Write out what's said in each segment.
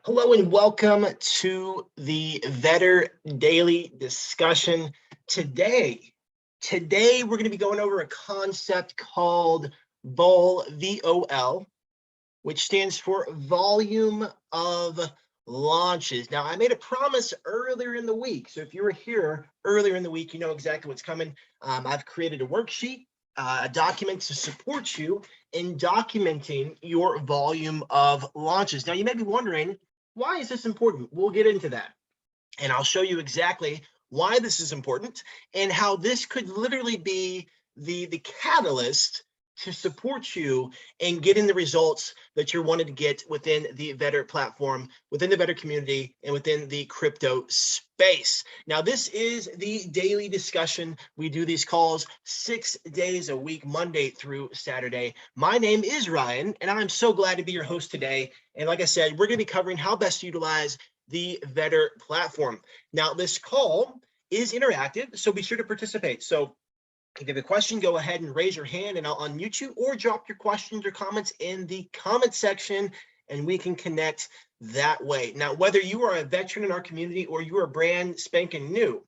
Hello and welcome to the Vetter Daily Discussion. Today we're going to be going over a concept called V.O.L, V-O-L, which stands for Volume of Launches. Now, I made a promise earlier in the week, so if you were here earlier in the week, you know exactly what's coming. I've created a worksheet, a document to support you in documenting your volume of launches. Now, you may be wondering, why is this important? We'll get into that. And I'll show you exactly why this is important and how this could literally be the catalyst to support you in getting the results that you're wanting to get within the Vetter platform, within the Vetter community, and within the crypto space. Now, this is the daily discussion. We do these calls 6 days a week, Monday through Saturday. My name is Ryan, and I'm so glad to be your host today. And like I said, we're going to be covering how best to utilize the Vetter platform. Now, this call is interactive, so be sure to participate. So if you have a question, go ahead and raise your hand and I'll unmute you, or drop your questions or comments in the comment section and we can connect that way. Now, whether you are a veteran in our community or you are brand spanking new,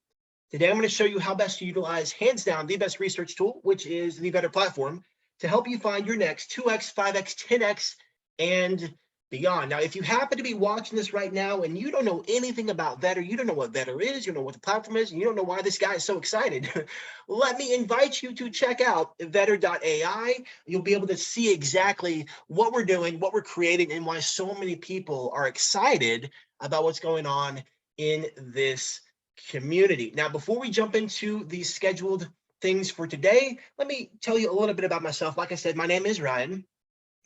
today I'm going to show you how best to utilize, hands down, the best research tool, which is the Vetter platform, to help you find your next 2x, 5x, 10x, and beyond. Now, if you happen to be watching this right now and you don't know anything about Vetter, you don't know what Vetter is, you don't know what the platform is, and you don't know why this guy is so excited, let me invite you to check out vetter.ai. You'll be able to see exactly what we're doing, what we're creating, and why so many people are excited about what's going on in this community. Now, before we jump into the scheduled things for today, let me tell you a little bit about myself. Like I said, my name is Ryan.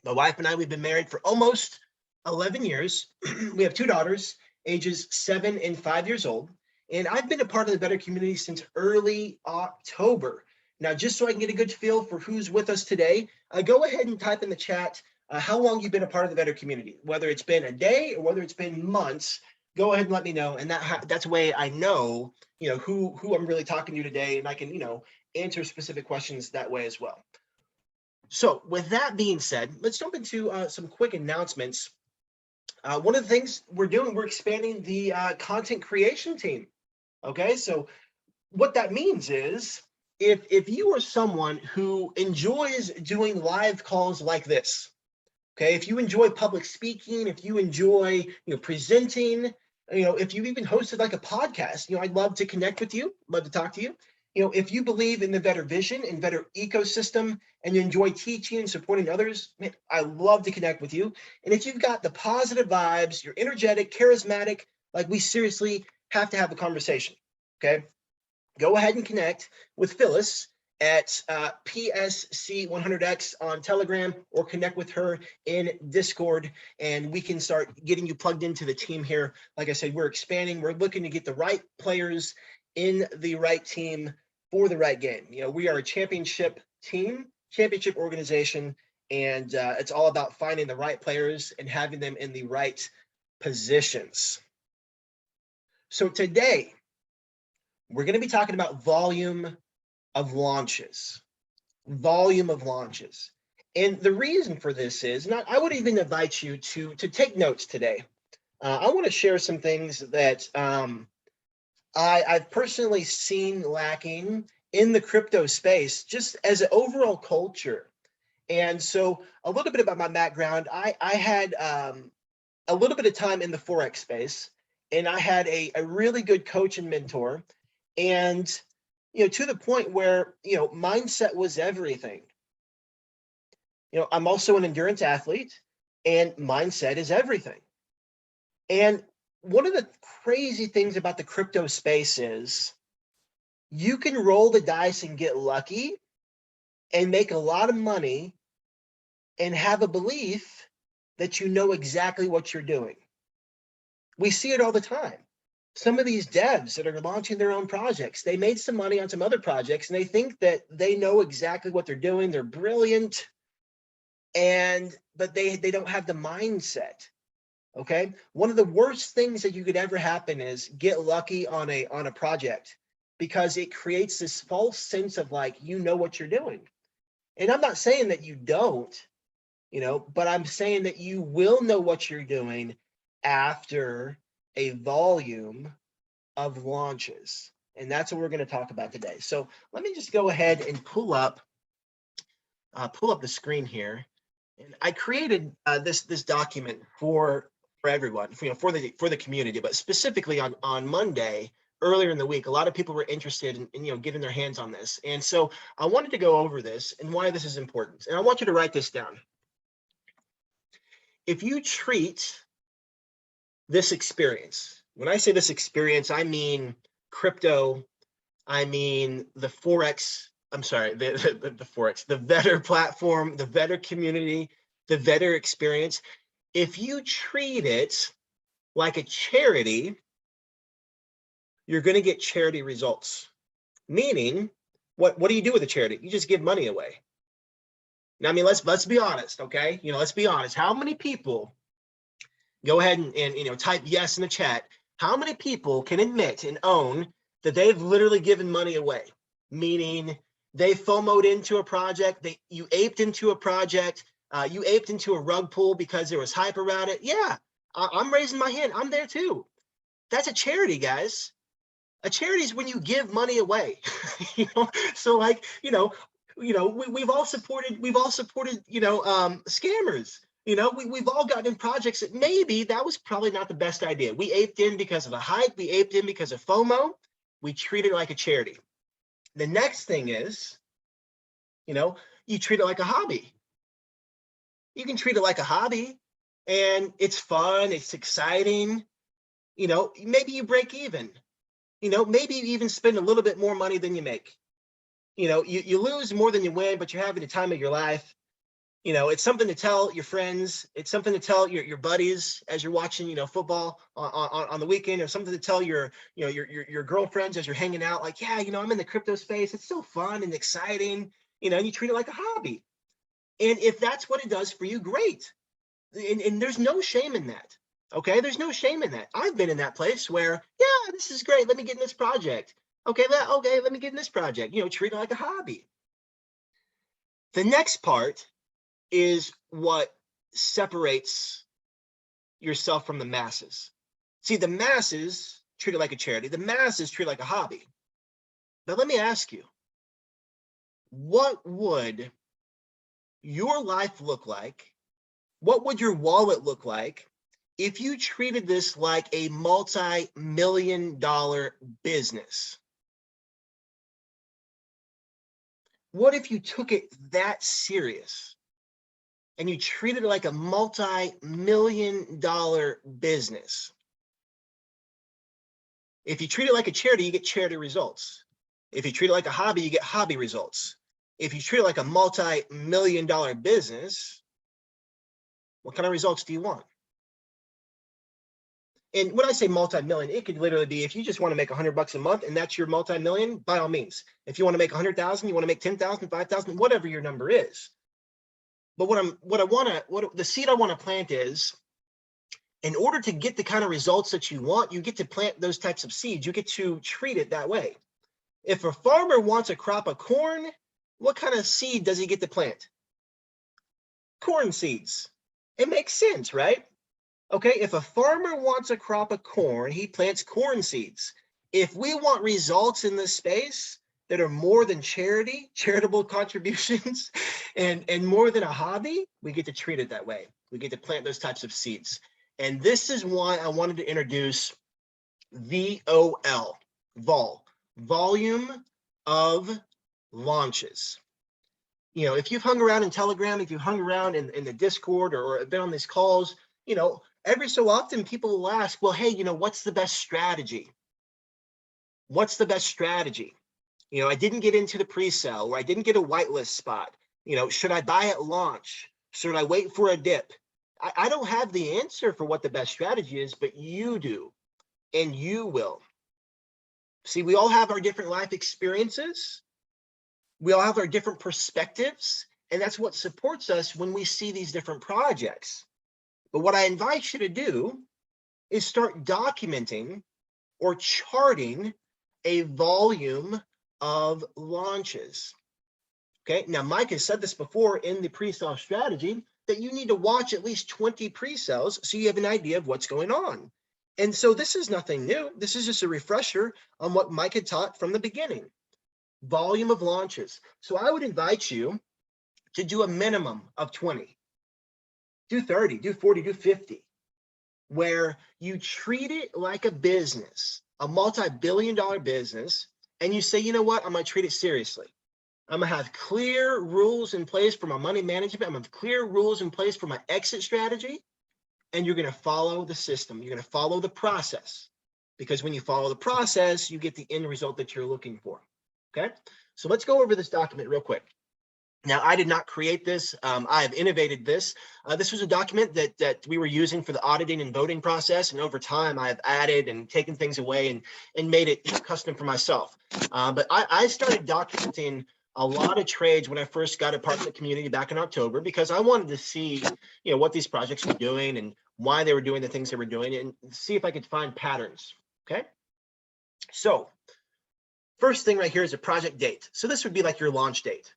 My wife and I, we've been married for almost 11 years. We have two daughters, ages 7 and 5 years old. And I've been a part of the Vetter community since early October. Now, just so I can get a good feel for who's with us today, go ahead and type in the chat how long you've been a part of the Vetter community, whether it's been a day or whether it's been months. Go ahead and let me know. And that's a way I know, who I'm really talking to today, and I can, answer specific questions that way as well. So with that being said, let's jump into some quick announcements. One of the things we're doing, we're expanding the content creation team. Okay, so what that means is if you are someone who enjoys doing live calls like this, okay, if you enjoy public speaking, if you enjoy presenting, if you've even hosted like a podcast, I'd love to connect with you, love to talk to you. If you believe in the Vetter vision and Vetter ecosystem and you enjoy teaching and supporting others, man, I love to connect with you. And if you've got the positive vibes, you're energetic, charismatic, like we seriously have to have a conversation, okay? Go ahead and connect with Phyllis at PSC100X on Telegram, or connect with her in Discord, and we can start getting you plugged into the team here. Like I said, we're expanding. We're looking to get the right players in the right team for the right game. We are a championship team, championship organization, and it's all about finding the right players and having them in the right positions. So today, we're going to be talking about volume of launches. Volume of launches. And the reason for this is, and I would even invite you to take notes today. I want to share some things that I've personally seen lacking in the crypto space, just as an overall culture. And so a little bit about my background, I had a little bit of time in the Forex space, and I had a really good coach and mentor. And, to the point where, mindset was everything. I'm also an endurance athlete, and mindset is everything. And one of the crazy things about the crypto space is you can roll the dice and get lucky and make a lot of money and have a belief that you know exactly what you're doing. We see it all the time. Some of these devs that are launching their own projects, they made some money on some other projects and they think that they know exactly what they're doing. They're brilliant, but they don't have the mindset. Okay, one of the worst things that you could ever happen is get lucky on a project, because it creates this false sense of like, what you're doing. And I'm not saying that you don't, but I'm saying that you will know what you're doing after a volume of launches. And that's what we're going to talk about today. So let me just go ahead and pull up the screen here. And I created this document for everyone, for the community, but specifically on Monday earlier in the week, a lot of people were interested in getting their hands on this, and so I wanted to go over this and why this is important. And I want you to write this down. If you treat this experience, when I say this experience, I mean crypto, I mean the Forex. I'm sorry, the Forex, the Vetter platform, the Vetter community, the Vetter experience. If you treat it like a charity, you're going to get charity results. Meaning, what do you do with a charity? You just give money away. Now, I mean, let's be honest, okay? Let's be honest. How many people, go ahead and type yes in the chat. How many people can admit and own that they've literally given money away? Meaning they FOMO'd into a project, you aped into a project, you aped into a rug pull because there was hype around it. Yeah, I'm raising my hand. I'm there too. That's a charity, guys. A charity is when you give money away. So like, we've all supported, scammers. We've all gotten in projects that maybe that was probably not the best idea. We aped in because of a hype. We aped in because of FOMO. We treat it like a charity. The next thing is, you treat it like a hobby. You can treat it like a hobby, and it's fun, it's exciting. Maybe you break even. Maybe you even spend a little bit more money than you make. You lose more than you win, but you're having the time of your life. It's something to tell your friends. It's something to tell your buddies as you're watching, football on the weekend, or something to tell your girlfriends as you're hanging out. Like, yeah, I'm in the crypto space. It's so fun and exciting, and you treat it like a hobby. And if that's what it does for you, great. And there's no shame in that. Okay, there's no shame in that. I've been in that place where, yeah, this is great. Let me get in this project. Okay, let me get in this project. Treat it like a hobby. The next part is what separates yourself from the masses. See, the masses treat it like a charity. The masses treat it like a hobby. But let me ask you, what would your life look like? What would your wallet look like if you treated this like a multi-million-dollar business? What if you took it that serious and you treated it like a multi-million-dollar business? If you treat it like a charity, you get charity results. If you treat it like a hobby, you get hobby results. If you treat it like a multi-million-dollar business, what kind of results do you want? And when I say multi-million, it could literally be, if you just want to make $100 a month and that's your multi-million, by all means. If you want to make 100,000, you want to make 10,000, 5,000, whatever your number is. But the seed I want to plant is, in order to get the kind of results that you want, you get to plant those types of seeds. You get to treat it that way. If a farmer wants a crop of corn, what kind of seed does he get to plant? Corn seeds. It makes sense, right? Okay, if a farmer wants a crop of corn, he plants corn seeds. If we want results in this space that are more than charitable contributions, and more than a hobby, we get to treat it that way. We get to plant those types of seeds. And this is why I wanted to introduce V.O.L, V.O.L, volume of launches. If you've hung around in Telegram, if you've hung around in the Discord, or been on these calls, every so often people will ask, well, hey, what's the best strategy? What's the best strategy? I didn't get into the pre-sale, or I didn't get a whitelist spot. Should I buy at launch? Should I wait for a dip? I don't have the answer for what the best strategy is, but you do, and you will. See, we all have our different life experiences. We all have our different perspectives, and that's what supports us when we see these different projects. But what I invite you to do is start documenting or charting a volume of launches. Okay, now Mike has said this before in the pre-sale strategy, that you need to watch at least 20 pre-sales so you have an idea of what's going on. And so this is nothing new. This is just a refresher on what Mike had taught from the beginning. Volume of launches. So I would invite you to do a minimum of 20. Do 30, do 40, do 50, where you treat it like a business, a multi-billion-dollar business, and you say, you know what, I'm going to treat it seriously. I'm going to have clear rules in place for my money management. I'm going to have clear rules in place for my exit strategy, and you're going to follow the system. You're going to follow the process, because when you follow the process, you get the end result that you're looking for. Okay, so let's go over this document real quick. Now, I did not create this. I have innovated this. This was a document that we were using for the auditing and voting process. And over time, I've added and taken things away and made it custom for myself. But I started documenting a lot of trades when I first got a part of the community back in October, because I wanted to see, you know, what these projects were doing and why they were doing the things they were doing, and see if I could find patterns. Okay. So first thing right here is a project date. So this would be like your launch date.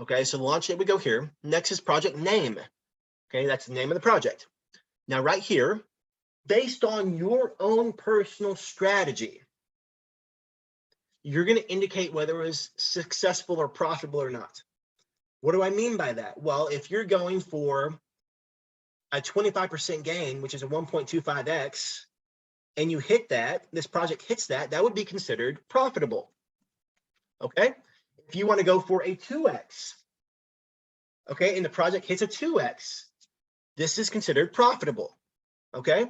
Okay, so the launch date would go here. Next is project name. Okay, that's the name of the project. Now, right here, based on your own personal strategy, you're going to indicate whether it was successful or profitable or not. What do I mean by that? Well, if you're going for a 25% gain, which is a 1.25x, and you hit that, this project hits that, that would be considered profitable. Okay. If you want to go for a 2x, okay, and the project hits a 2x, this is considered profitable. Okay,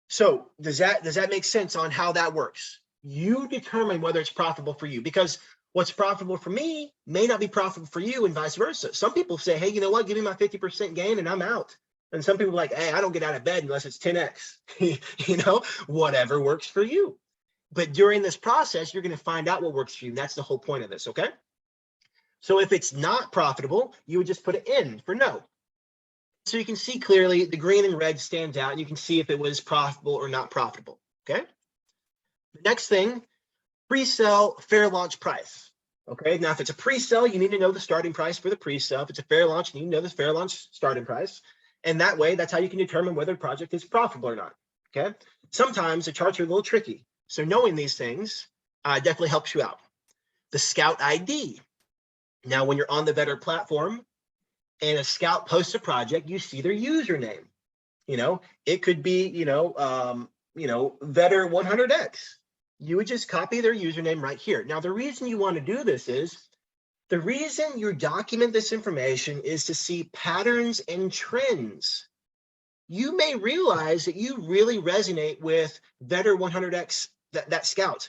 so does that make sense on how that works? You determine whether it's profitable for you, because what's profitable for me may not be profitable for you, and vice versa. Some people say, hey, you know what, give me my 50% gain and I'm out. And some people are like, hey, I don't get out of bed unless it's 10x. You know, whatever works for you. But during this process, you're going to find out what works for you. That's the whole point of this. Okay. So if it's not profitable, you would just put it in for no. So you can see clearly the green and red stands out, and you can see if it was profitable or not profitable. Okay. The next thing, pre-sale fair launch price. Okay. Now, if it's a pre-sale, you need to know the starting price for the pre-sale. If it's a fair launch, you need to know the fair launch starting price. And that way, that's how you can determine whether a project is profitable or not. Okay. Sometimes the charts are a little tricky. So knowing these things definitely helps you out. The Scout ID. Now, when you're on the V.O.L platform and a scout posts a project, you see their username. You know, it could be, V.O.L 100x. You would just copy their username right here. Now, the reason you want to do this is, the reason you document this information is to see patterns and trends. You may realize that you really resonate with V.O.L 100x, that scout.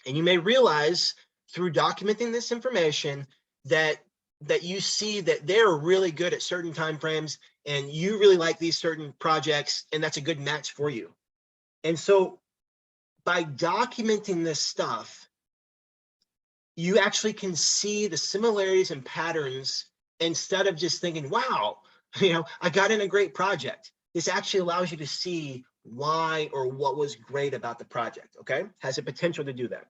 And you may realize through documenting this information that you see that they're really good at certain time frames, and you really like these certain projects, and that's a good match for you. And so by documenting this stuff, you actually can see the similarities and patterns, instead of just thinking, wow, I got in a great project. This actually allows you to see why or what was great about the project. Okay, has the potential to do that.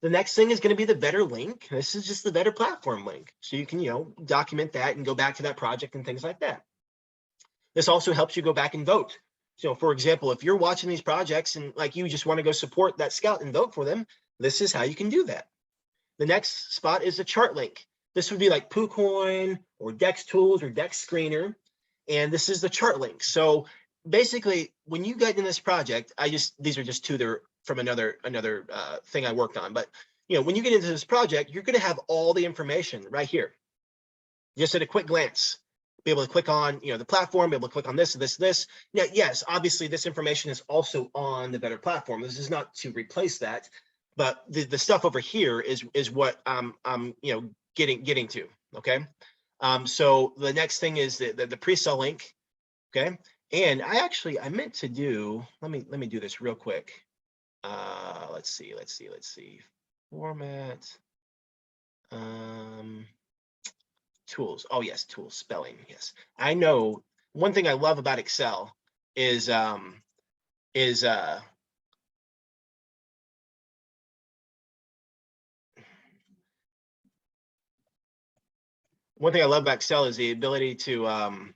The next thing is going to be the V.O.L link. This is just the V.O.L platform link. So you can, document that and go back to that project and things like that. This also helps you go back and vote. So for example, if you're watching these projects and like you just want to go support that scout and vote for them, this is how you can do that. The next spot is the chart link. This would be like PooCoin or Dex Tools or Dex Screener. And this is the chart link. So basically, when you get in this project, these are just two that are from another thing I worked on. But when you get into this project, you're going to have all the information right here, just at a quick glance. Be able to click on the platform, be able to click on this. Now, yes, obviously this information is also on the V.O.L platform. This is not to replace that, but the stuff over here is what I'm getting to. Okay. So the next thing is the pre-sale link. Okay. And I meant to do, let me do this real quick. Let's see. Format. Tools. Oh yes, tools, spelling. Yes. I know one thing I love about Excel is one thing I love about Excel is the ability to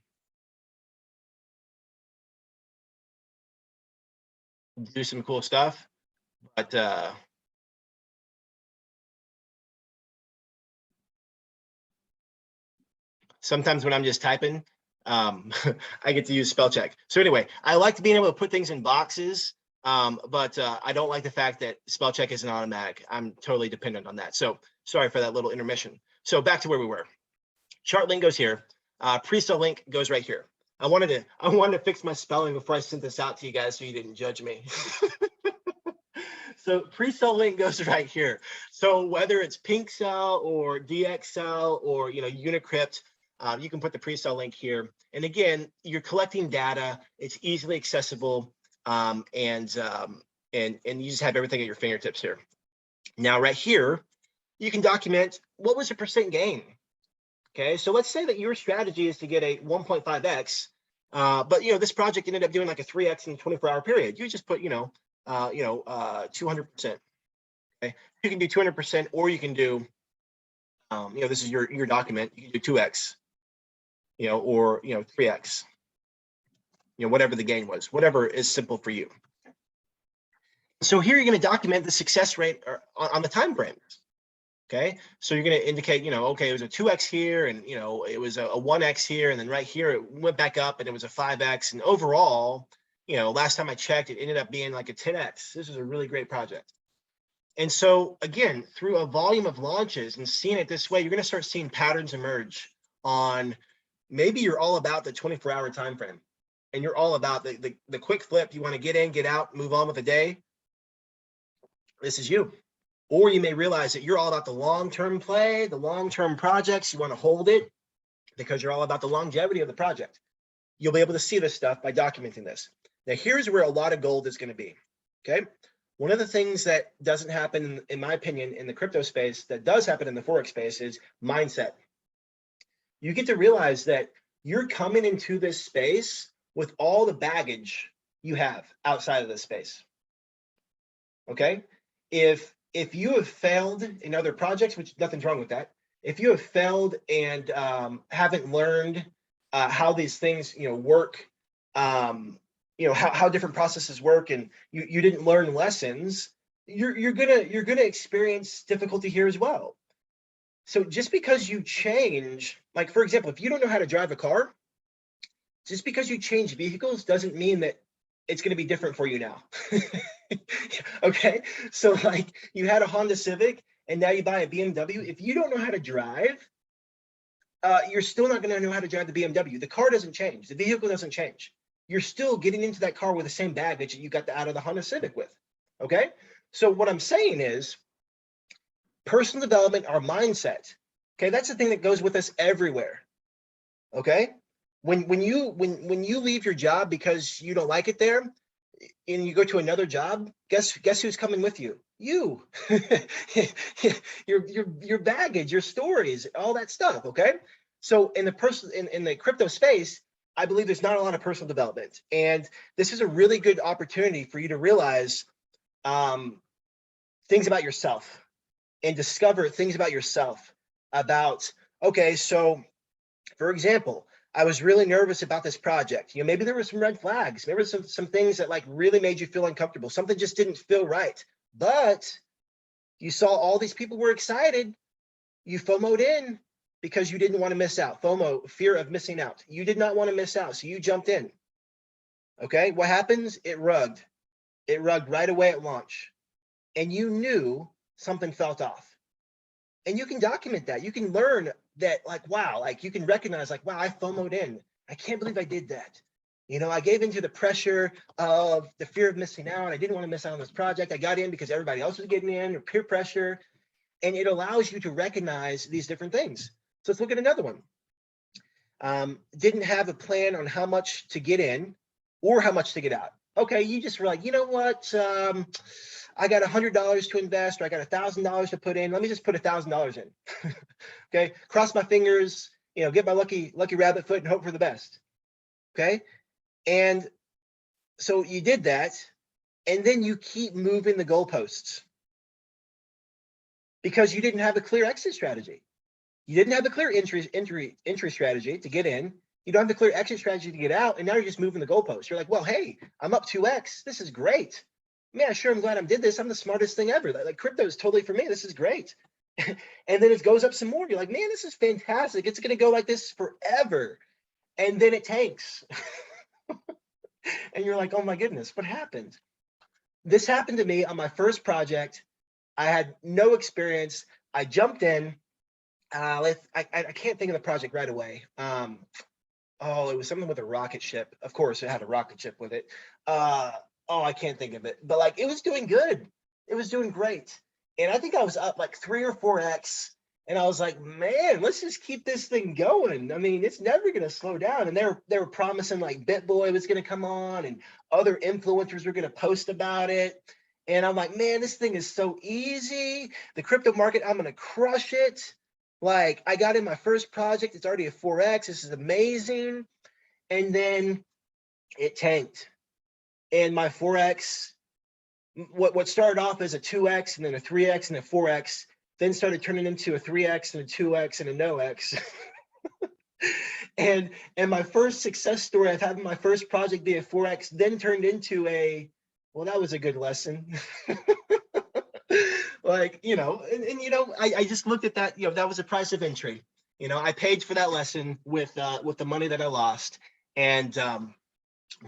do some cool stuff. But sometimes when I'm just typing, I get to use spell check. So anyway, I like being able to put things in boxes, but I don't like the fact that spell check isn't automatic. I'm totally dependent on that. So sorry for that little intermission. So back to where we were. Chart link goes here. Pre-sale link goes right here. I wanted to fix my spelling before I sent this out to you guys so you didn't judge me. So pre-sale link goes right here. So whether it's PinkCell or DXL or Unicrypt, you can put the pre-sale link here. And again, you're collecting data. It's easily accessible, and you just have everything at your fingertips here. Now, right here, you can document what was the percent gain. Okay, so let's say that your strategy is to get a 1.5x, but this project ended up doing like a 3x in a 24-hour period. You just put 200%. Okay, you can do 200%, or you can do this is your document. You can do 2x, or 3x, whatever the gain was, whatever is simple for you. So here you're going to document the success rate on the time frames. Okay, so you're going to indicate, okay, it was a 2x here, and it was a 1x here, and then right here it went back up and it was a 5x, and overall, last time I checked, it ended up being like a 10x. This is a really great project. And so again, through a volume of launches and seeing it this way, you're going to start seeing patterns emerge on maybe you're all about the 24-hour time frame, and you're all about the quick flip. You want to get in, get out, move on with the day. This is you. Or you may realize that you're all about the long-term play, the long-term projects. You want to hold it because you're all about the longevity of the project. You'll be able to see this stuff by documenting this. Now, here's where a lot of gold is going to be, okay? One of the things that doesn't happen, in my opinion, in the crypto space, that does happen in the Forex space is mindset. You get to realize that you're coming into this space with all the baggage you have outside of this space, okay? If you have failed in other projects, which nothing's wrong with that, if you have failed and haven't learned how these things work, how different processes work, and you didn't learn lessons, you're gonna experience difficulty here as well. So just because you change, like for example, if you don't know how to drive a car, just because you change vehicles doesn't mean that it's going to be different for you now. Okay, so like you had a Honda Civic and now you buy a BMW. If you don't know how to drive, you're still not going to know how to drive the BMW. The car doesn't change. The vehicle doesn't change. You're still getting into that car with the same baggage that you got out of the Honda Civic with. Okay, so what I'm saying is personal development, our mindset. Okay, that's the thing that goes with us everywhere. Okay, when you leave your job because you don't like it there, and you go to another job, guess who's coming with you? You. your baggage, your stories, all that stuff. Okay, so in the crypto space, I believe there's not a lot of personal development, and this is a really good opportunity for you to realize things about yourself and discover things about yourself. About, okay, so for example, I was really nervous about this project. Maybe there were some red flags. Maybe some things that like really made you feel uncomfortable. Something just didn't feel right. But you saw all these people were excited. You FOMO'd in because you didn't want to miss out. FOMO, fear of missing out. You did not want to miss out, so you jumped in. Okay, what happens? It rugged. It rugged right away at launch. And you knew something felt off. And you can document that. You can learn that, like, wow, like you can recognize, like, wow, I FOMO'd in. I can't believe I did that. I gave into the pressure of the fear of missing out. I didn't want to miss out on this project. I got in because everybody else was getting in, or peer pressure. And it allows you to recognize these different things. So let's look at another one. Didn't have a plan on how much to get in or how much to get out. Okay, you just were like, you know what? I got $100 to invest, or I got $1,000 to put in. Let me just put $1,000 in. Okay, cross my fingers, get my lucky rabbit foot and hope for the best. Okay, and so you did that, and then you keep moving the goalposts because you didn't have a clear exit strategy. You didn't have a clear entry strategy to get in, You don't have the clear exit strategy to get out, and now you're just moving the goalposts. You're like, well, hey, I'm up 2x. This is great. Man, sure, I'm glad I did this. I'm the smartest thing ever. Like crypto is totally for me. This is great. And then it goes up some more. You're like, man, this is fantastic. It's going to go like this forever. And then it tanks. And you're like, oh my goodness, what happened? This happened to me on my first project. I had no experience. I jumped in. I can't think of the project right away. Oh, it was something with a rocket ship. Of course, it had a rocket ship with it. I can't think of it. But like, it was doing good. It was doing great. And I think I was up like 3 or 4x. And I was like, man, let's just keep this thing going. I mean, it's never going to slow down. And they were promising like BitBoy was going to come on and other influencers were going to post about it. And I'm like, man, this thing is so easy. The crypto market, I'm going to crush it. Like, I got in my first project. It's already a 4x. This is amazing. And then it tanked. And my 4x, what started off as a 2x and then a 3x and a 4x, then started turning into a 3x and a 2x and a no x. and my first success story of having my first project be a 4x then turned into a, well, that was a good lesson. Like, I just looked at that, that was a price of entry. I paid for that lesson with the money that I lost. And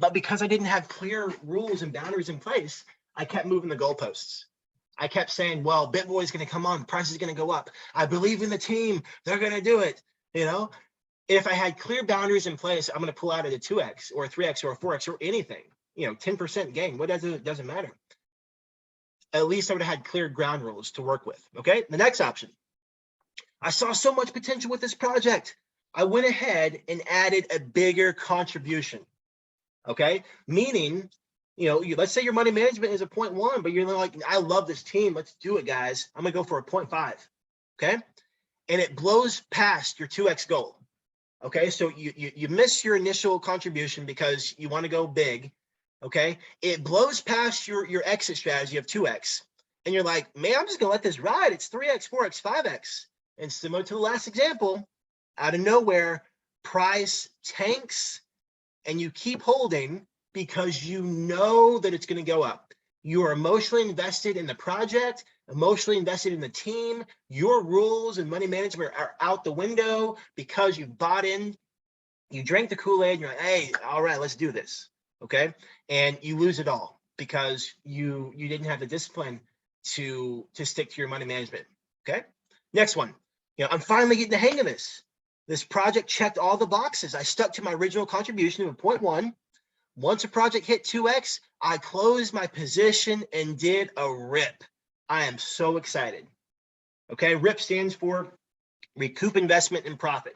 but because I didn't have clear rules and boundaries in place, I kept moving the goalposts. I kept saying, well, BitBoy's going to come on, the price is going to go up. I believe in the team. They're going to do it. If I had clear boundaries in place, I'm going to pull out at a 2x or a 3x or a 4x or anything, 10% gain. What does it? It doesn't matter. At least I would have had clear ground rules to work with. Okay. The next option. I saw so much potential with this project. I went ahead and added a bigger contribution. Okay. Meaning, let's say your money management is a 0.1, but you're like, I love this team. Let's do it, guys. I'm going to go for a 0.5. Okay. And it blows past your 2x goal. Okay. So you miss your initial contribution because you want to go big. Okay. It blows past your exit strategy of 2x. And you're like, man, I'm just going to let this ride. It's 3x, 4x, 5x. And similar to the last example, out of nowhere, price tanks and you keep holding because you know that it's going to go up. You are emotionally invested in the project, emotionally invested in the team. Your rules and money management are out the window because you bought in, you drank the Kool-Aid, you're like, hey, all right, let's do this. Okay. And you lose it all because you didn't have the discipline to stick to your money management. Okay. Next one. I'm finally getting the hang of this. This project checked all the boxes. I stuck to my original contribution of 0.1. Once a project hit 2x, I closed my position and did a RIP. I am so excited. Okay, RIP stands for recoup investment in profit.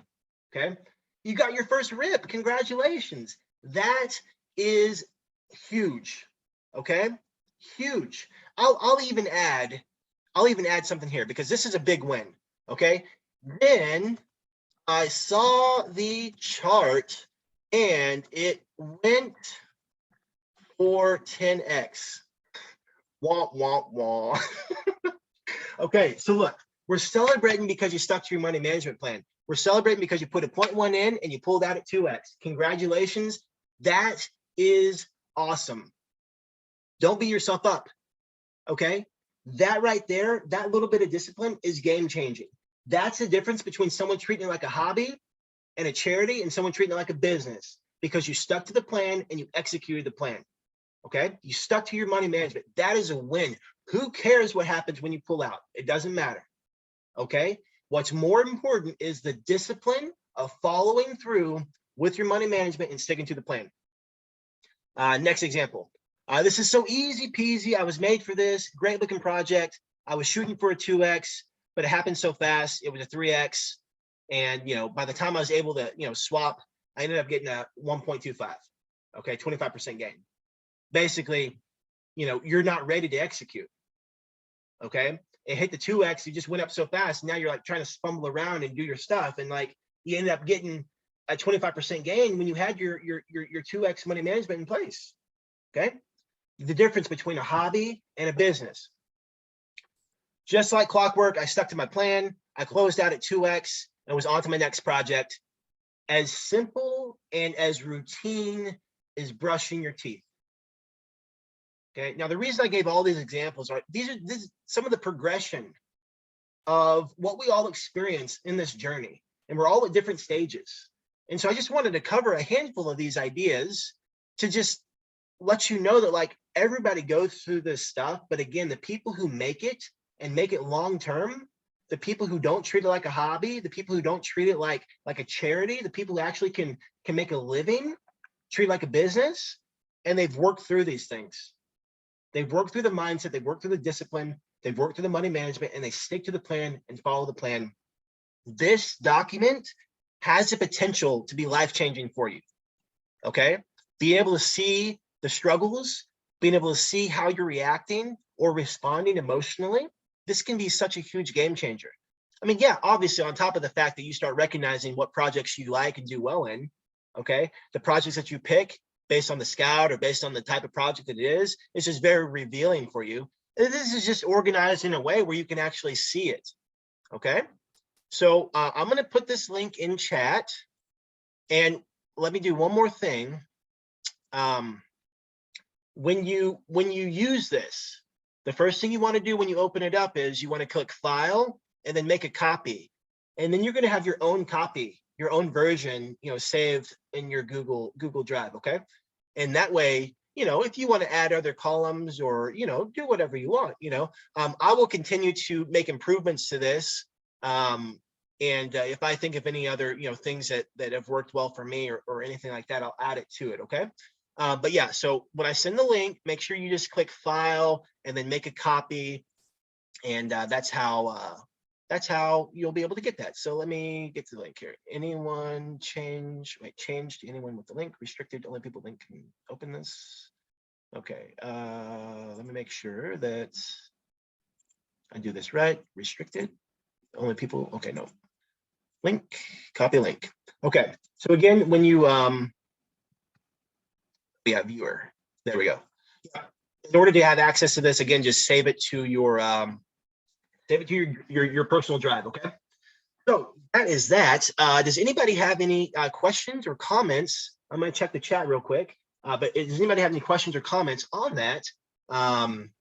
Okay, you got your first RIP. Congratulations. That is huge. Okay, huge. I'll even add something here because this is a big win. Okay, then I saw the chart and it went for 10x. Womp, womp, womp. Okay, so look, we're celebrating because you stuck to your money management plan. We're celebrating because you put a 0.1 in and you pulled out at 2x. Congratulations. That is awesome. Don't beat yourself up. Okay, that right there, that little bit of discipline is game changing. That's the difference between someone treating it like a hobby and a charity and someone treating it like a business because you stuck to the plan and you executed the plan. Okay, you stuck to your money management. That is a win. Who cares what happens when you pull out? It doesn't matter. Okay, what's more important is the discipline of following through with your money management and sticking to the plan. Next example. This is so easy peasy. I was made for this. Great looking project. I was shooting for a 2x, but it happened so fast. It was a 3x. And, by the time I was able to, swap, I ended up getting a 1.25. Okay, 25% gain. Basically, you're not ready to execute. Okay, it hit the 2x. You just went up so fast. Now you're like trying to fumble around and do your stuff. And like you ended up getting a 25% gain when you had your 2x money management in place. Okay, the difference between a hobby and a business. Just like clockwork, I stuck to my plan. I closed out at 2x and was on to my next project. as simple and as routine as brushing your teeth. Okay, now the reason I gave all these examples are this is some of the progression of what we all experience in this journey, and we're all at different stages. And so I just wanted to cover a handful of these ideas to just let you know that like everybody goes through this stuff, but again, the people who make it and make it long term, the people who don't treat it like a hobby, the people who don't treat it like a charity, the people who actually can make a living, treat it like a business, and they've worked through these things. They've worked through the mindset, they've worked through the discipline, they've worked through the money management, and they stick to the plan and follow the plan. This document has the potential to be life-changing for you, okay? Being able to see the struggles, being able to see how you're reacting or responding emotionally, this can be such a huge game changer. I mean, yeah, obviously on top of the fact that you start recognizing what projects you like and do well in, okay? The projects that you pick based on the scout or based on the type of project that it is, it's just very revealing for you. And this is just organized in a way where you can actually see it, okay? So I'm gonna put this link in chat, and let me do one more thing. When you use this, the first thing you want to do when you open it up is you want to click File and then make a copy, and then you're going to have your own copy, your own version, saved in your Google Drive, okay? And that way, if you want to add other columns or do whatever you want, I will continue to make improvements to this. And if I think of any other things that have worked well for me or anything like that, I'll add it to it, okay? But yeah, so when I send the link, make sure you just click File and then make a copy, and that's how you'll be able to get that. So let me get to the link here. Anyone change to anyone with the link? Restricted, only people link can open this. Okay, let me make sure that I do this right. Restricted, only people, okay, no. Link, copy link. Okay, so again, when you yeah, viewer, there we go. In order to have access to this, again, just save it to your your personal drive, okay? So that is that. Does anybody have any questions or comments? I'm gonna check the chat real quick. But does anybody have any questions or comments on that? And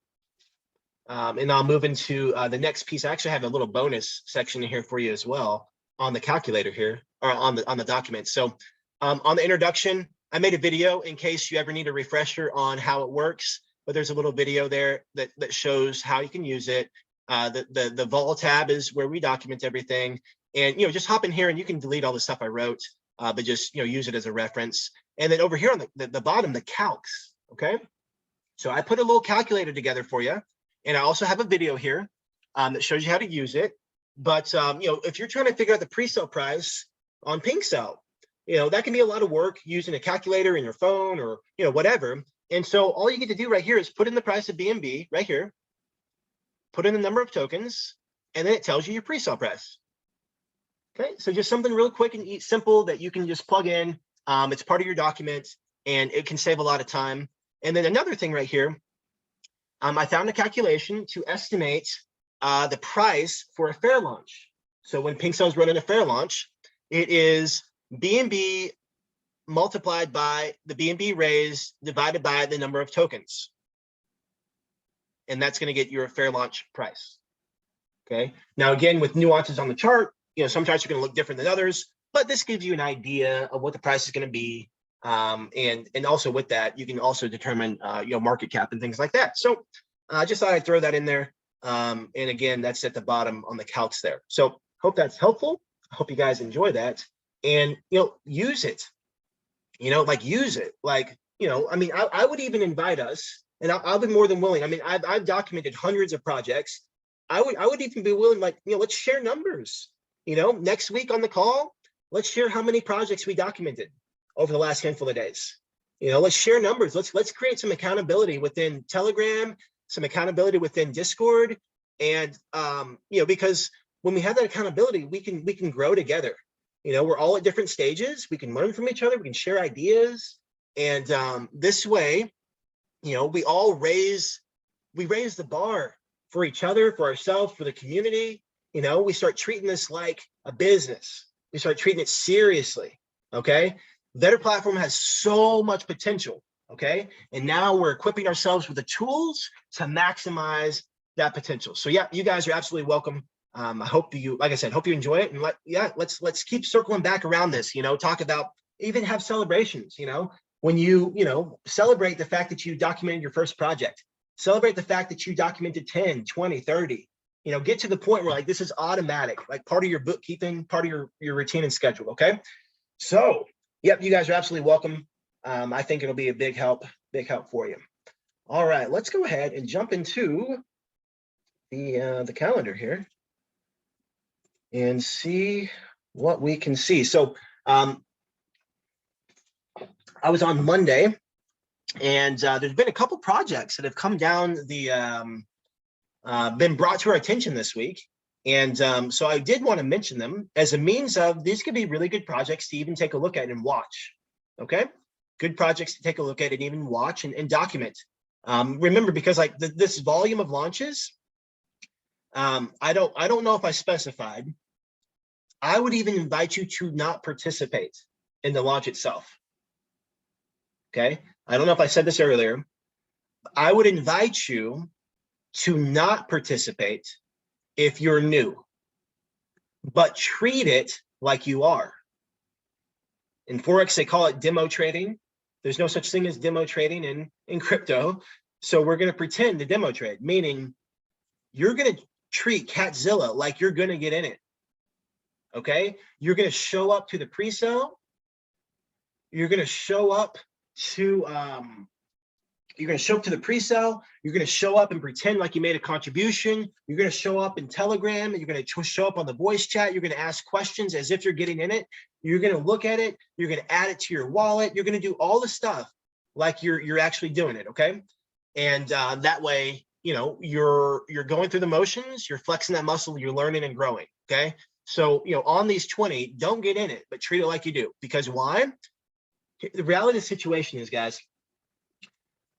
I'll move into the next piece. I actually have a little bonus section here for you as well on the calculator here, or on the document. So on the introduction, I made a video in case you ever need a refresher on how it works, but there's a little video there that shows how you can use it. The V.O.L tab is where we document everything, and just hop in here and you can delete all the stuff I wrote, but just use it as a reference. And then over here on the bottom, the calcs, okay? So I put a little calculator together for you, and I also have a video here that shows you how to use it. But if you're trying to figure out the pre-sale price on PinkCell, that can be a lot of work using a calculator in your phone or whatever. And so all you get to do right here is put in the price of B&B right here, put in the number of tokens, and then it tells you your pre-sale price. Okay, so just something real quick and simple that you can just plug in. It's part of your document, and it can save a lot of time. And then another thing right here, I found a calculation to estimate the price for a fair launch. So when PinkCell is running a fair launch, it is B&B multiplied by the B&B raised divided by the number of tokens. And that's going to get your fair launch price. Okay. Now, again, with nuances on the chart, some charts are going to look different than others, but this gives you an idea of what the price is going to be. And also with that, you can also determine market cap and things like that. So I just thought I'd throw that in there. And again, that's at the bottom on the calcs there. So hope that's helpful. I hope you guys enjoy that. And use it, use it. I mean, I would even invite us, and I'll be more than willing. I mean, I've documented hundreds of projects. I would even be willing, let's share numbers. Next week on the call, let's share how many projects we documented over the last handful of days. Let's share numbers. Let's create some accountability within Telegram, some accountability within Discord, and because when we have that accountability, we can grow together. We're all at different stages. We can learn from each other. We can share ideas. And this way, we all raise the bar for each other, for ourselves, for the community. We start treating this like a business. We start treating it seriously. okay? Their platform has so much potential, okay? And now we're equipping ourselves with the tools to maximize that potential. So yeah, you guys are absolutely welcome. I hope you, like I said, hope you enjoy it. And let's keep circling back around this, you know, talk about, even have celebrations, you know, when you celebrate the fact that you documented your first project, celebrate the fact that you documented 10, 20, 30, you know, get to the point where like this is automatic, like part of your bookkeeping, part of your routine and schedule, okay? So, yep, you guys are absolutely welcome. I think it'll be a big help for you. All right, let's go ahead and jump into the calendar here and see what we can see. So I was on Monday, and there's been a couple projects that have come down the been brought to our attention this week. And so I did want to mention them as a means of, these could be really good projects to even take a look at and watch. Okay, good projects to take a look at and even watch and document. Remember, because like this volume of launches, I don't know if I specified. I would even invite you to not participate in the launch itself. Okay, I don't know if I said this earlier. I would invite you to not participate if you're new, but treat it like you are. In Forex, they call it demo trading. There's no such thing as demo trading in crypto. So we're going to pretend to demo trade, meaning you're going to treat Catzilla like you're going to get in it. Okay, you're going to show up to the pre-sale. You're going to show up to the pre-sale. You're going to show up and pretend like you made a contribution. You're going to show up in Telegram. You're going to show up on the voice chat. You're going to ask questions as if you're getting in it. You're going to look at it. You're going to add it to your wallet. You're going to do all the stuff like you're actually doing it. Okay, and that way, you know, you're going through the motions. You're flexing that muscle. You're learning and growing. Okay, so you know, on these 20, don't get in it, but treat it like you do. Because why? The reality of the situation is, guys,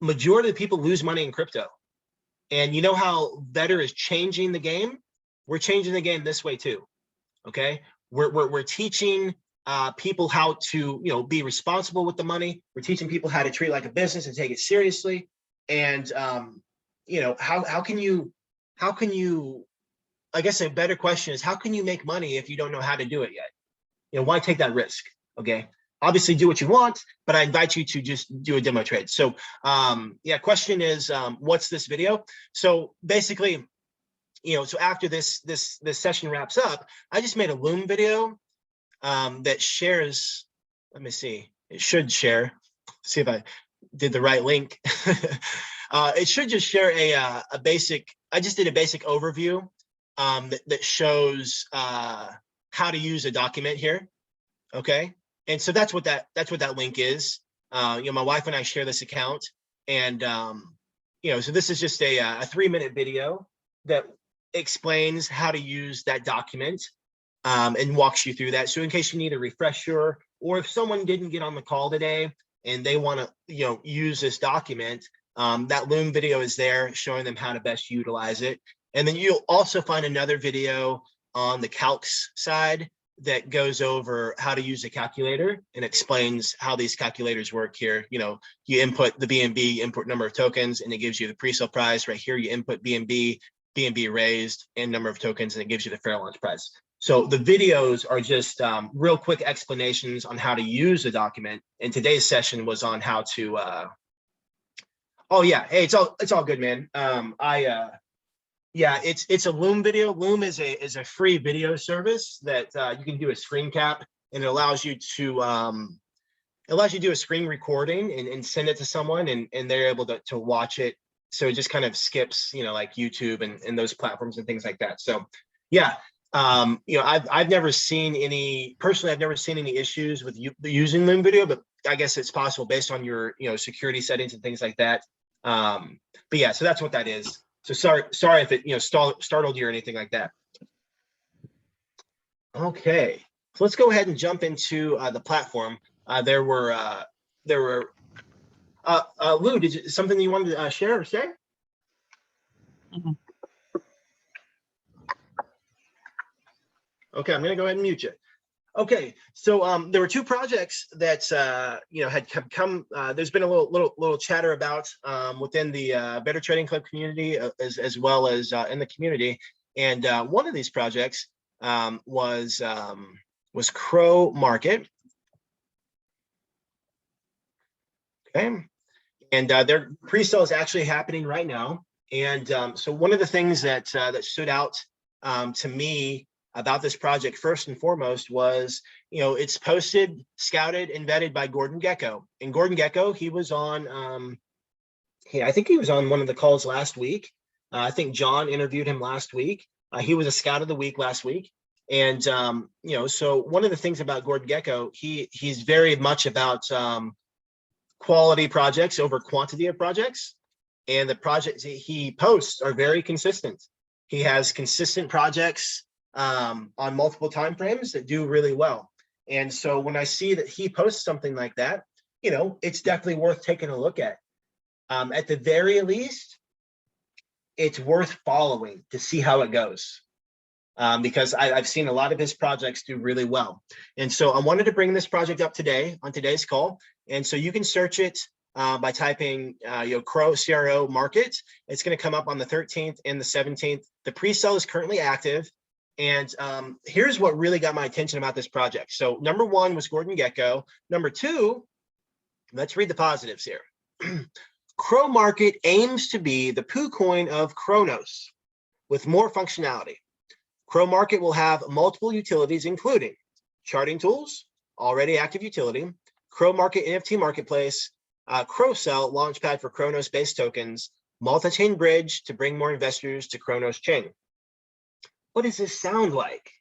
majority of the people lose money in crypto. And you know how Better is changing the game? We're changing the game this way too. Okay, we're teaching people how to, you know, be responsible with the money. We're teaching people how to treat it like a business and take it seriously. And you know, how can you, I guess a better question is, how can you make money if you don't know how to do it yet? You know, why take that risk? Okay, obviously do what you want, but I invite you to just do a demo trade. So yeah, question is, what's this video? So basically, you know, so after this session wraps up, I just made a Loom video that shares, let me see, it should share, see if I did the right link. It should just share a basic, I just did a basic overview that shows how to use a document here. Okay, and so that's what that link is. You know, my wife and I share this account, and you know, so this is just a 3-minute video that explains how to use that document and walks you through that. So in case you need a refresher, or if someone didn't get on the call today and they want to, you know, use this document, that Loom video is there showing them how to best utilize it. And then you'll also find another video on the calcs side that goes over how to use a calculator and explains how these calculators work here. You know, you input the BNB, input number of tokens, and it gives you the pre-sale price. Right here, you input BNB raised, and number of tokens, and it gives you the fair launch price. So the videos are just real quick explanations on how to use the document. And today's session was on how to, oh yeah, hey, it's all good, man. Yeah, it's a Loom video. Loom is a free video service that you can do a screen cap, and it allows you to do a screen recording and send it to someone, and they're able to watch it. So it just kind of skips, you know, like YouTube and those platforms and things like that. So yeah, you know, I've never seen any, personally, I've never seen any issues with using Loom video, but I guess it's possible based on your, you know, security settings and things like that. But yeah, so that's what that is. So sorry if it, you know, startled you or anything like that. Okay, so let's go ahead and jump into the platform. There were Lou, did you, something you wanted to share or say? Mm-hmm. Okay, I'm gonna go ahead and mute you. Okay, so there were two projects that had come. There's been a little chatter about within the Better Trading Club community as well as in the community, and one of these projects was Crow Market. Okay, and their pre-sale is actually happening right now. And so one of the things that that stood out to me about this project first and foremost was, it's posted, scouted, and vetted by Gordon Gekko. And Gordon Gekko, he was on, I think he was on one of the calls last week. I think John interviewed him last week. He was a scout of the week last week. And, so one of the things about Gordon Gekko, he's very much about quality projects over quantity of projects. And the projects he posts are very consistent. He has consistent projects on multiple time frames that do really well. And so when I see that he posts something like that, it's definitely worth taking a look at. At the very least, it's worth following to see how it goes. Because I've seen a lot of his projects do really well. And so I wanted to bring this project up today on today's call. And so you can search it by typing Crow CRO Market. It's going to come up on the 13th and the 17th. The pre-sale is currently active. And here's what really got my attention about this project. So number one was Gordon Gekko. Number two, let's read the positives here. Crow Market aims to be the poo coin of Chronos with more functionality. Crow Market will have multiple utilities, including charting tools, already active utility, Crow Market NFT Marketplace, Crow Sell Launchpad for Chronos-based tokens, multi-chain bridge to bring more investors to Chronos chain. What does this sound like?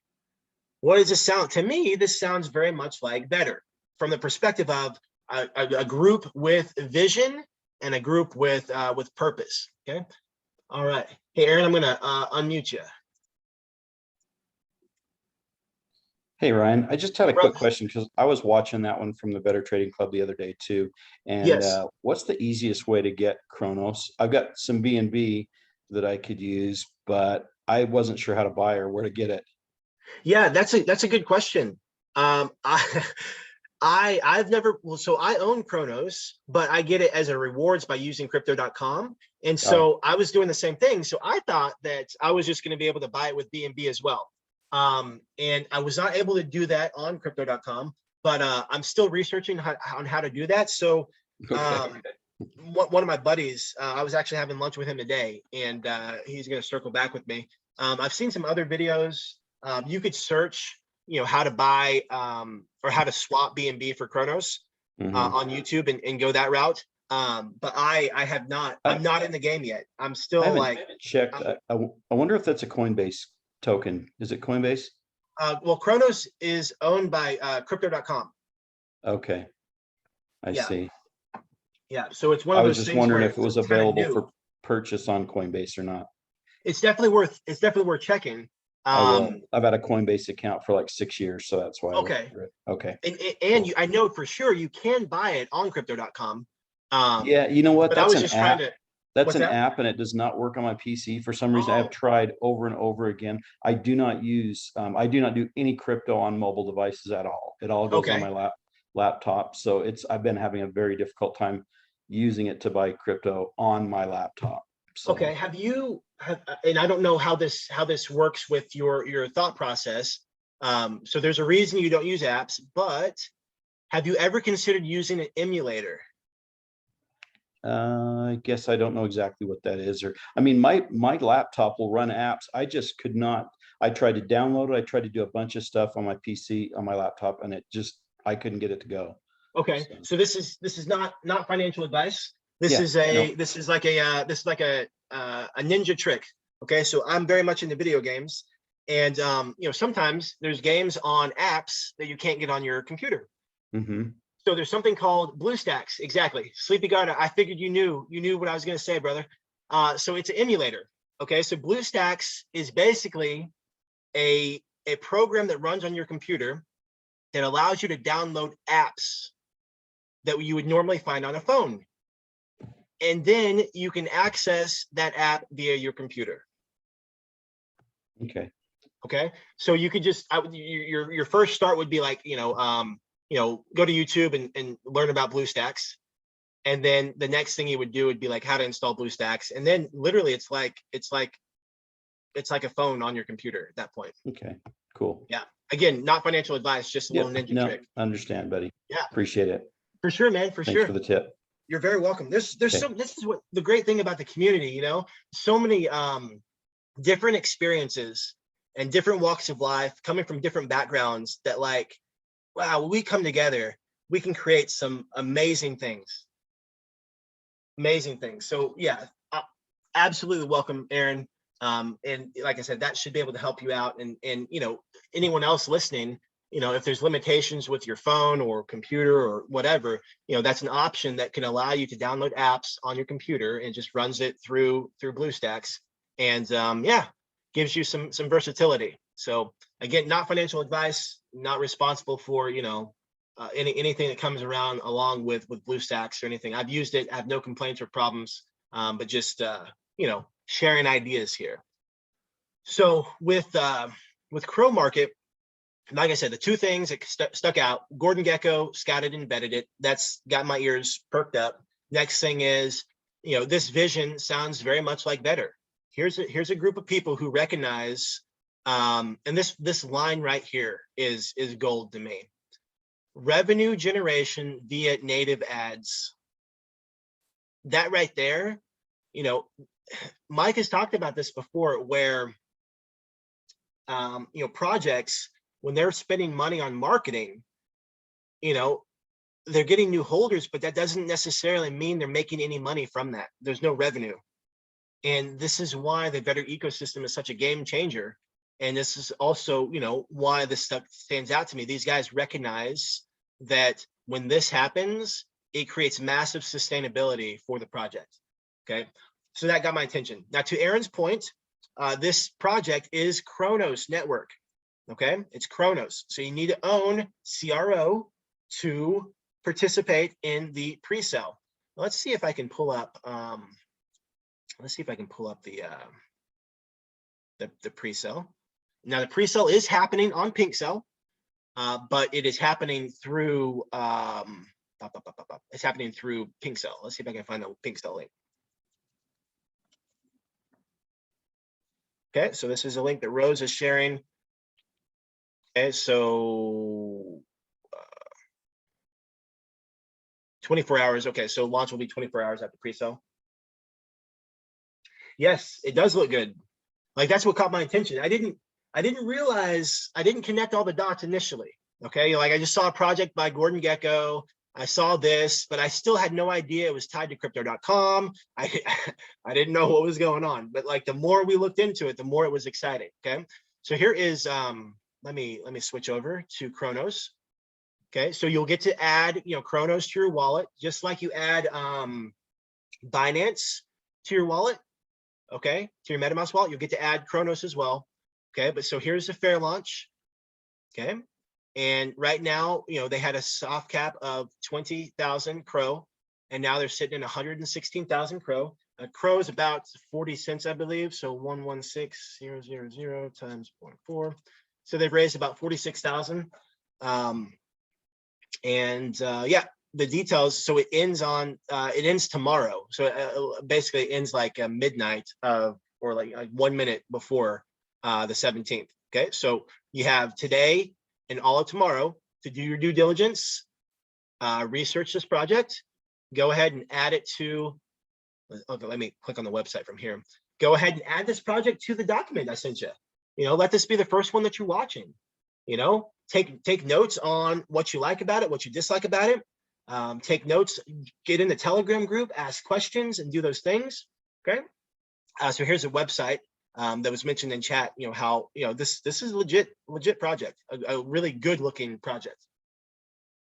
What does this sound? To me, this sounds very much like Better from the perspective of a group with vision and a group with purpose. Okay. All right. Hey, Aaron, I'm going to unmute you. Hey, Ryan, I just had a quick question because I was watching that one from the Better Trading Club the other day too. And yes. What's the easiest way to get Chronos? I've got some BNB that I could use, but I wasn't sure how to buy or where to get it. Yeah, that's a good question. I've never, so I own Chronos, but I get it as a rewards by using crypto.com. And so I was doing the same thing. So I thought that I was just going to be able to buy it with BNB as well. And I was not able to do that on crypto.com, but I'm still researching on how to do that. So one of my buddies, I was actually having lunch with him today, and he's going to circle back with me. I've seen some other videos. You could search, how to buy or how to swap BNB for Chronos on YouTube and go that route. But I have not. I'm not in the game yet. I'm still like checked. I wonder if that's a Coinbase token. Is it Coinbase? Well, Chronos is owned by crypto.com. Okay, I see. Yeah, so it's one of those things. I was just wondering if it was available for purchase on Coinbase or not. It's definitely worth checking. I've had a Coinbase account for like 6 years, so that's why. Okay. Okay. And I know for sure you can buy it on crypto.com. Yeah, you know what? That's an app. That's an app, and it does not work on my PC for some reason. I have tried over and over again. I do not do any crypto on mobile devices at all. It all goes on my laptop. So I've been having a very difficult time using it to buy crypto on my laptop. So. Okay. And I don't know how this works with your thought process. So there's a reason you don't use apps, but have you ever considered using an emulator? I guess I don't know exactly what that is. My laptop will run apps. I just could not. I tried to download it. I tried to do a bunch of stuff on my PC, on my laptop, and I couldn't get it to go. Okay, so this is not financial advice. This is like a ninja trick. Okay, so I'm very much into video games, and sometimes there's games on apps that you can't get on your computer. Mm-hmm. So there's something called BlueStacks. Exactly. Sleepy Garter, I figured you knew what I was going to say, brother. So it's an emulator. Okay. So BlueStacks is basically a program that runs on your computer that allows you to download apps that you would normally find on a phone. And then you can access that app via your computer. Okay. Okay, so you could just your first start would be like, go to YouTube and learn about BlueStacks. And then the next thing you would do would be like how to install BlueStacks. And then literally it's like a phone on your computer at that point. Okay, cool. Yeah. Again, not financial advice, just a little ninja trick. Understand, buddy. Yeah. Appreciate it. For sure, man. For sure. Thanks for the tip. You're very welcome. This is what the great thing about the community, so many different experiences and different walks of life coming from different backgrounds that like, wow, when we come together, we can create some amazing things. Amazing things. So yeah, absolutely welcome, Aaron. And like I said, that should be able to help you out. And anyone else listening, if there's limitations with your phone or computer or whatever, that's an option that can allow you to download apps on your computer and just runs it through BlueStacks. And gives you some versatility. So again, not financial advice, not responsible for, anything that comes around along with BlueStacks or anything. I've used it, I have no complaints or problems, but just, sharing ideas here. So with Crow Market, like I said, the two things that stuck out, Gordon Gekko scouted and vetted it. That's got my ears perked up. Next thing is, this vision sounds very much like Better. Here's a group of people who recognize, and this line right here is gold to me. Revenue generation via native ads. That right there, Mike has talked about this before, where projects, when they're spending money on marketing, they're getting new holders, but that doesn't necessarily mean they're making any money from that. There's no revenue. And this is why the Better ecosystem is such a game changer. And this is also, why this stuff stands out to me. These guys recognize that when this happens, it creates massive sustainability for the project. Okay, so that got my attention. Now, to Aaron's point, this project is Chronos network. Okay, it's Chronos. So you need to own CRO to participate in the pre-sale. Let's see if I can pull up. Let's see if I can pull up the pre-sale. Now the pre-sale is happening on PinkCell, but it is happening through it's happening through PinkCell. Let's see if I can find the PinkCell link. Okay, so this is a link that Rose is sharing. Okay, so 24 hours. Okay, so launch will be 24 hours after pre-sale. Yes, it does look good. Like, that's what caught my attention. I didn't realize, I didn't connect all the dots initially. Okay, like I just saw a project by Gordon Gekko. I saw this, but I still had no idea it was tied to crypto.com. I didn't know what was going on. But like, the more we looked into it, the more it was exciting. Okay, so here is let me switch over to Chronos. Okay, so you'll get to add Chronos to your wallet, just like you add Binance to your wallet. Okay, to your MetaMask wallet, you'll get to add Chronos as well. Okay, but so here's the fair launch. Okay, and right now, they had a soft cap of 20,000 Crow, and now they're sitting in 116,000 Crow. Crow is about 40 cents, I believe. So 116,000 times 0.4. So they've raised about 46,000. Yeah. The details, so it ends tomorrow, so basically it ends like midnight or like 1 minute before the 17th. Okay, so you have today and all of tomorrow to do your due diligence, research this project, go ahead and add it to, okay, let me click on the website from here. Go ahead and add this project to the document I sent you. Let this be the first one that you're watching. Take notes on what you like about it, what you dislike about it. Take notes, get in the Telegram group, ask questions, and do those things. Okay. So here's a website that was mentioned in chat. How this is a legit project, a really good looking project.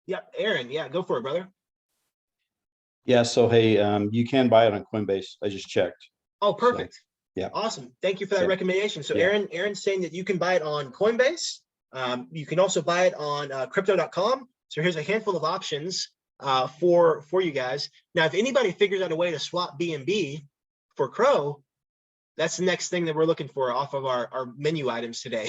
Yeah, Aaron. Yeah, go for it, brother. Yeah. So hey, you can buy it on Coinbase. I just checked. Oh, perfect. So, yeah. Awesome. Thank you for that recommendation. So yeah. Aaron's saying that you can buy it on Coinbase. You can also buy it on crypto.com. So here's a handful of options for you guys. Now, if anybody figures out a way to swap BNB for Crow, that's the next thing that we're looking for off of our menu items today.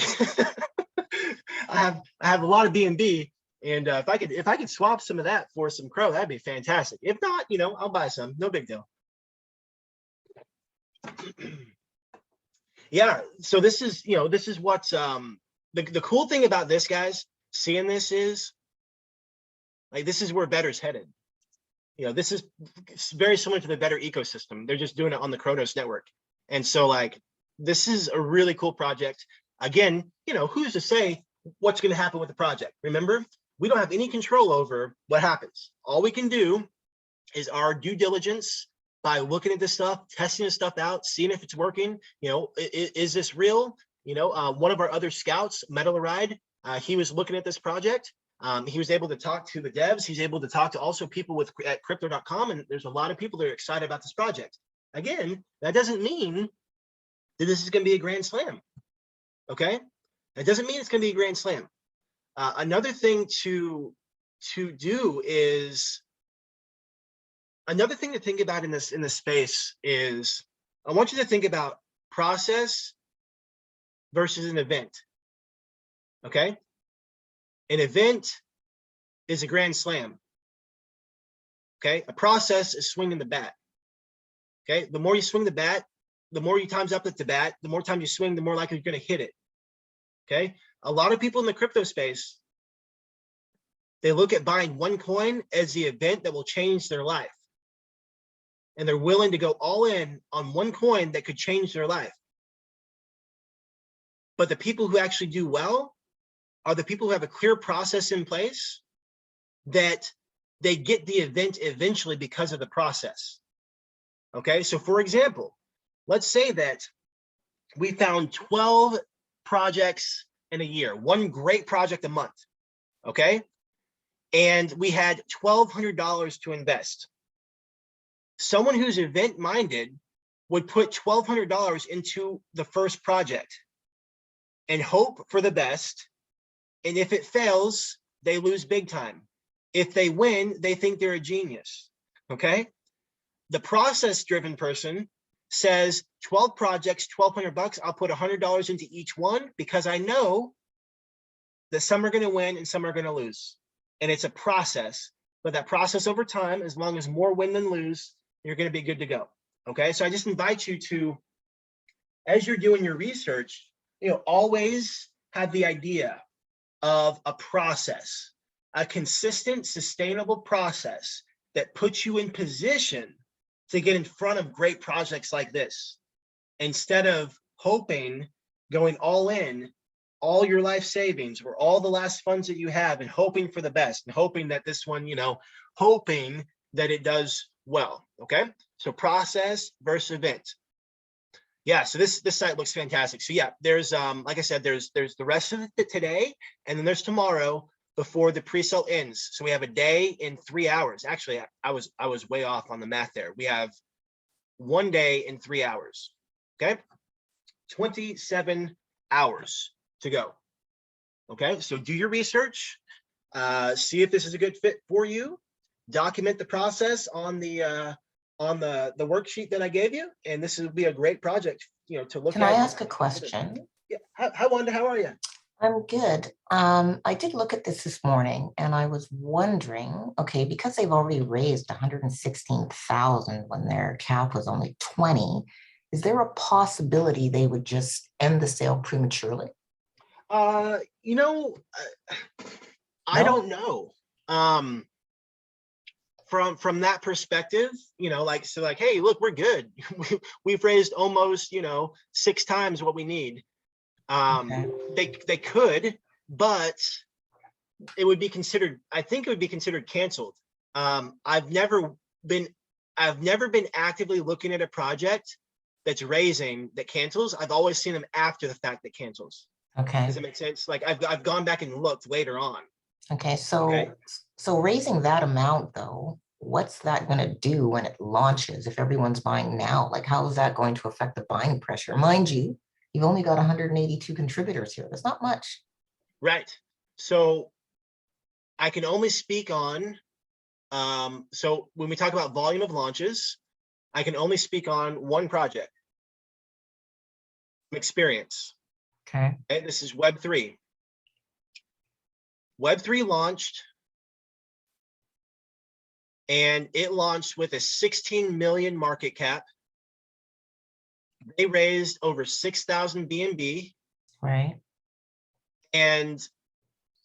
I have a lot of BNB, and if I could swap some of that for some Crow, that'd be fantastic. If not, I'll buy some. No big deal. Yeah. So this is what's the cool thing about this, guys. Seeing this is like, this is where Better's headed. This is very similar to the Better ecosystem. They're just doing it on the Chronos network. And so like, this is a really cool project. Again, who's to say what's going to happen with the project? Remember, we don't have any control over what happens. All we can do is our due diligence by looking at this stuff, testing this stuff out, seeing if it's working. Is this real? One of our other scouts, Metal Ride, he was looking at this project. He was able to talk to the devs. He's able to talk to also people at crypto.com. And there's a lot of people that are excited about this project. Again, that doesn't mean that this is going to be a grand slam. Okay. That doesn't mean it's going to be a grand slam. Another thing to do is, another thing to think about in this space is, I want you to think about process versus an event. Okay. An event is a grand slam. Okay. A process is swinging the bat. Okay. The more you swing the bat, the more you times up at the bat, the more time you swing, the more likely you're going to hit it. Okay. A lot of people in the crypto space, they look at buying one coin as the event that will change their life. And they're willing to go all in on one coin that could change their life. But the people who actually do well are the people who have a clear process in place, that they get the event eventually because of the process. Okay, so for example, let's say that we found 12 projects in a year, one great project a month, okay? And we had $1,200 to invest. Someone who's event-minded would put $1,200 into the first project and hope for the best. And if it fails, they lose big time. If they win, they think they're a genius, okay? The process-driven person says 12 projects, $1,200, I'll put $100 into each one because I know that some are going to win and some are going to lose. And it's a process, but that process over time, as long as more win than lose, you're going to be good to go. Okay, so I just invite you to, as you're doing your research, always have the idea of a process, a consistent, sustainable process that puts you in position to get in front of great projects like this, instead of hoping, going all in, all your life savings or all the last funds that you have, and hoping for the best and hoping that this one, hoping that it does well. Okay, so process versus event. Yeah, so this site looks fantastic. So yeah, there's like I said, there's the rest of it today, and then there's tomorrow before the pre-sale ends. So we have a day in 3 hours. Actually, I was way off on the math there. We have 1 day in 3 hours. Okay, 27 hours to go. Okay, so do your research, see if this is a good fit for you, document the process on the worksheet that I gave you, and this will be a great project, to look at. Can I ask a question? Yeah. Hi, Wanda, how are you? I'm good. I did look at this morning, and I was wondering, okay, because they've already raised 116,000 when their cap was only 20, is there a possibility they would just end the sale prematurely? I don't know. From that perspective, like, hey, look, we're good. We've raised almost, 6 times what we need. Okay. They could, but it would be considered, I think it would be considered canceled. I've never been actively looking at a project that's raising that cancels. I've always seen them after the fact that cancels. Okay. Does it make sense? Like I've gone back and looked later on. Okay, so raising that amount though, what's that going to do when it launches? If everyone's buying now, like how is that going to affect the buying pressure? Mind you, you've only got 182 contributors here. That's not much. Right. So I can only speak on, so when we talk about volume of launches, I can only speak on one project. experience. Okay. Okay, this is Web3. Web3 launched, and it launched with a 16 million market cap. They raised over 6,000 BNB. Right. And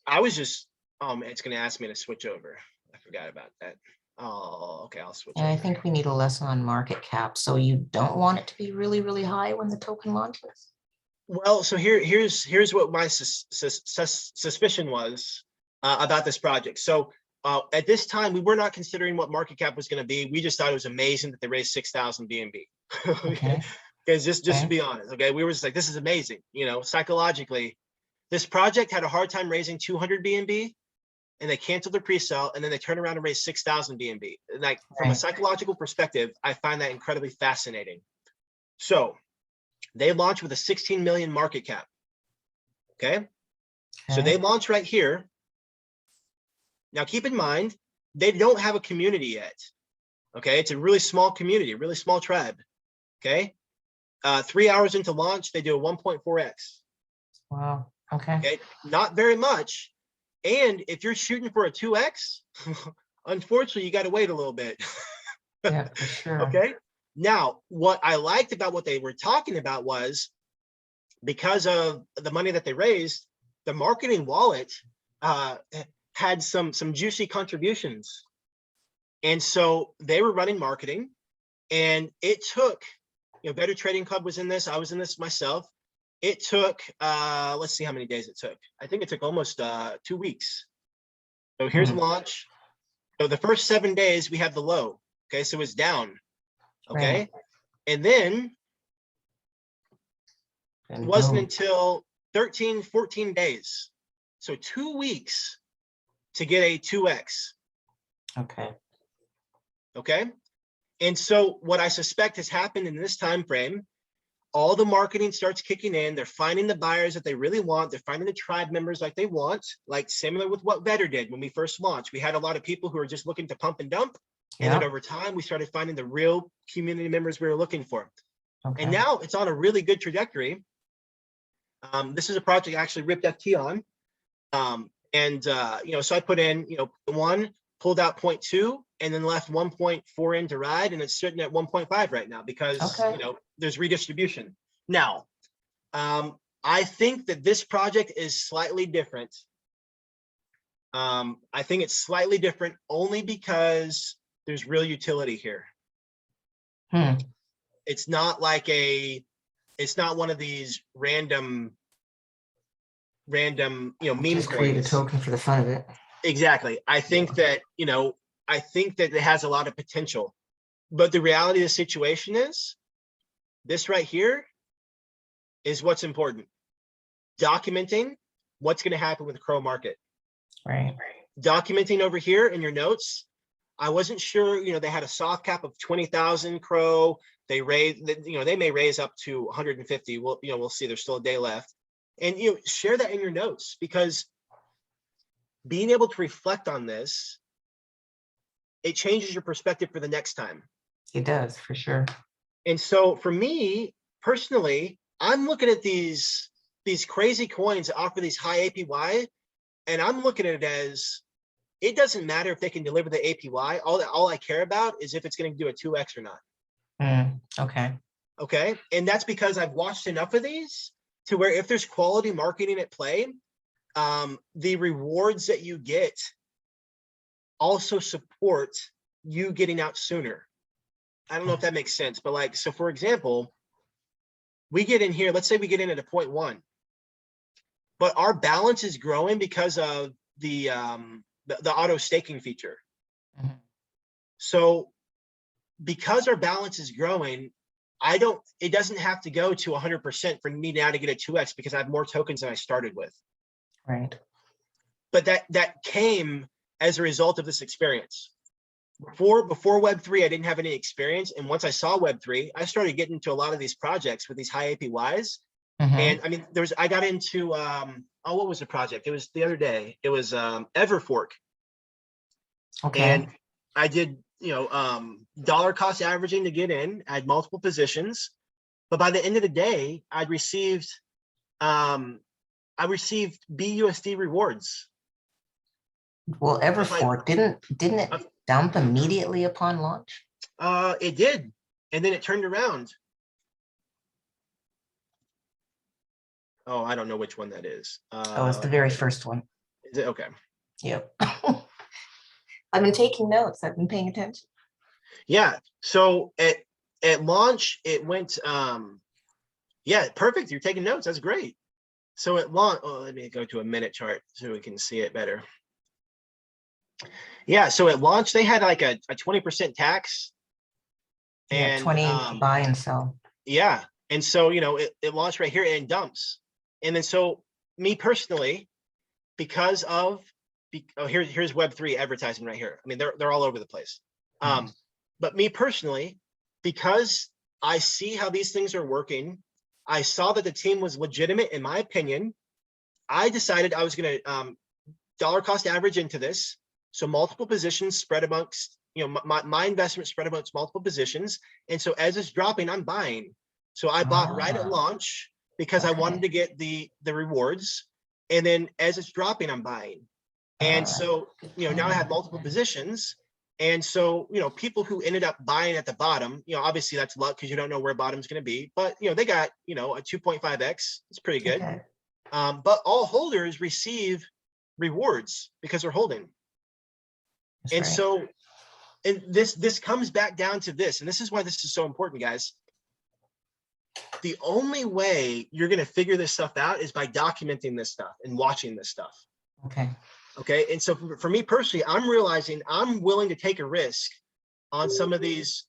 I was just, it's going to ask me to switch over. I forgot about that. Oh, okay, I'll switch over. I think we need a lesson on market cap. So you don't want it to be really, really high when the token launches? Well, so here's what my suspicion was about this project. So at this time, we were not considering what market cap was going to be. We just thought it was amazing that they raised 6,000 BNB. Okay. Because just to be honest, okay, we were just like, this is amazing. You know, psychologically, this project had a hard time raising 200 BNB, and they canceled their pre-sale, and then they turned around and raised 6,000 BNB. And like from a psychological perspective, I find that incredibly fascinating. So they launched with a 16 million market cap. Okay. So they launched right here. Now keep in mind, they don't have a community yet. Okay. It's a really small community, really small tribe. Okay. 3 hours into launch, they do a 1.4x. Wow. Okay. Okay. Not very much. And if you're shooting for a 2x, unfortunately, you got to wait a little bit. Yeah, for sure. Okay. Now, what I liked about what they were talking about was, because of the money that they raised, the marketing wallet had some juicy contributions. And so they were running marketing, and it took, you know, Better Trading Club was in this. I was in this myself. It took, let's see how many days it took. I think it took almost 2 weeks. So here's launch. So the first 7 days, we have the low. Okay, so it's down. Okay. Right. And then it wasn't until 13, 14 days. So 2 weeks to get a 2x. Okay. Okay. And so what I suspect has happened in this time frame, all the marketing starts kicking in. They're finding the buyers that they really want. They're finding the tribe members like they want, like similar with what Better did when we first launched. We had a lot of people who were just looking to pump and dump. And then over time, we started finding the real community members we were looking for. Okay. And now it's on a really good trajectory. This is a project I actually ripped FT on. You know, so I put in, you know, 1, pulled out 0.2, and then left 1.4 in to ride, and it's sitting at 1.5 right now because, you know, there's redistribution. Now, I think that this project is slightly different. I think it's slightly different only because there's real utility here. It's not like it's not one of these random, you know, meme just create a token for the fun of it. Exactly. I think that, you know, I think that it has a lot of potential, but the reality of the situation is this right here is what's important. Documenting what's going to happen with the Crow market. Right. Documenting over here in your notes. I wasn't sure, you know, they had a soft cap of 20,000 Crow. They raised, you know, they may raise up to 150. Well, you know, we'll see. There's still a day left. And, you know, share that in your notes, because being able to reflect on this, it changes your perspective for the next time. It does, for sure. And so for me personally, I'm looking at these crazy coins that offer these high APY, and I'm looking at it as, it doesn't matter if they can deliver the APY. All I care about is if it's going to do a 2x or not. Okay. Okay. And that's because I've watched enough of these to where if there's quality marketing at play, the rewards that you get also support you getting out sooner. I don't know if that makes sense, but like, so for example, we get in here, let's say we get in at a 0.1, but our balance is growing because of the auto staking feature. So because our balance is growing, it doesn't have to go to 100% for me now to get a 2x because I have more tokens than I started with. Right. But that came as a result of this experience. Before Web3, I didn't have any experience. And once I saw Web3, I started getting into a lot of these projects with these high APYs. And I mean, I got into, what was the project? It was the other day. It was Everfork. Okay. And I did, you know, dollar cost averaging to get in. I had multiple positions. But by the end of the day, I received BUSD rewards. Well, Everforth, didn't it dump immediately upon launch? It did, and then it turned around. Oh, I don't know which one that is. Oh, it's the very first one. Is it? Okay. Yep. I've been taking notes. I've been paying attention. Yeah. So at launch, it went, yeah, perfect. You're taking notes. That's great. So at launch, oh, let me go to a minute chart so we can see it better. Yeah. So at launch, they had like a 20% tax. Yeah, And 20 buy and sell. Yeah. And so, you know, it launched right here and dumps. And then so me personally, because of, here's Web3 advertising right here. I mean, they're all over the place. But me personally, because I see how these things are working, I saw that the team was legitimate, in my opinion. I decided I was going to dollar cost average into this. So multiple positions spread amongst, you know, my investment spread amongst multiple positions. And so as it's dropping, I'm buying. So I bought right at launch because I wanted to get the rewards. And then as it's dropping, I'm buying. And so, you know, now I have multiple positions. And so, you know, people who ended up buying at the bottom, you know, obviously that's luck because you don't know where bottom's going to be. But, you know, they got, you know, a 2.5x. It's pretty good. Okay. But all holders receive rewards because they're holding. That's And right. so, and this comes back down to this, and this is why this is so important, guys. The only way you're going to figure this stuff out is by documenting this stuff and watching this stuff. Okay. Okay. And so for me personally, I'm realizing I'm willing to take a risk on some of these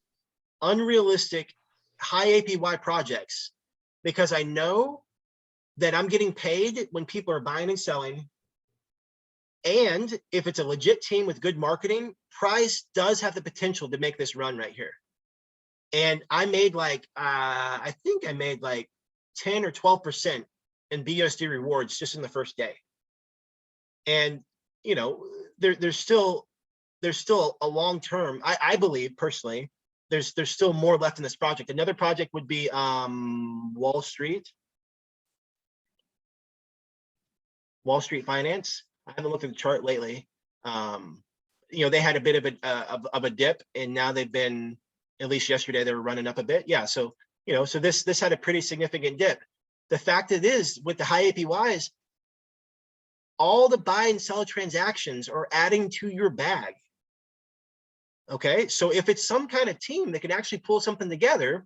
unrealistic high APY projects because I know that I'm getting paid when people are buying and selling. And if it's a legit team with good marketing, Price does have the potential to make this run right here. And I made like, I think I made like 10 or 12% in BUSD rewards just in the first day. And, you know, there's still a long term, I believe personally, there's still more left in this project. Another project would be Wall Street Finance. I haven't looked at the chart lately. You know, they had a bit of a dip, and now they've been, at least yesterday, they were running up a bit. Yeah, so, you know, so this had a pretty significant dip. The fact it is with the high APYs, all the buy and sell transactions are adding to your bag. Okay, so if it's some kind of team that can actually pull something together,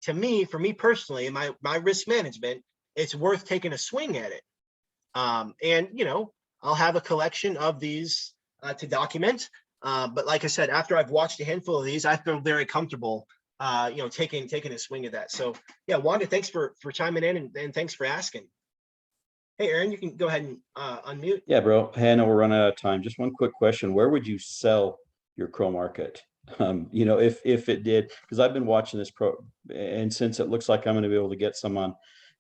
to me, for me personally, my risk management, it's worth taking a swing at it. And, you know, I'll have a collection of these to document. But like I said, after I've watched a handful of these, I feel very comfortable, you know, taking a swing at that. So yeah, Wanda, thanks for chiming in and thanks for asking. Hey, Aaron, you can go ahead and unmute. Yeah, bro. Hey, I know we're running out of time. Just one quick question. Where would you sell your Crow market? You know, if it did, because I've been watching this and since it looks like I'm going to be able to get some on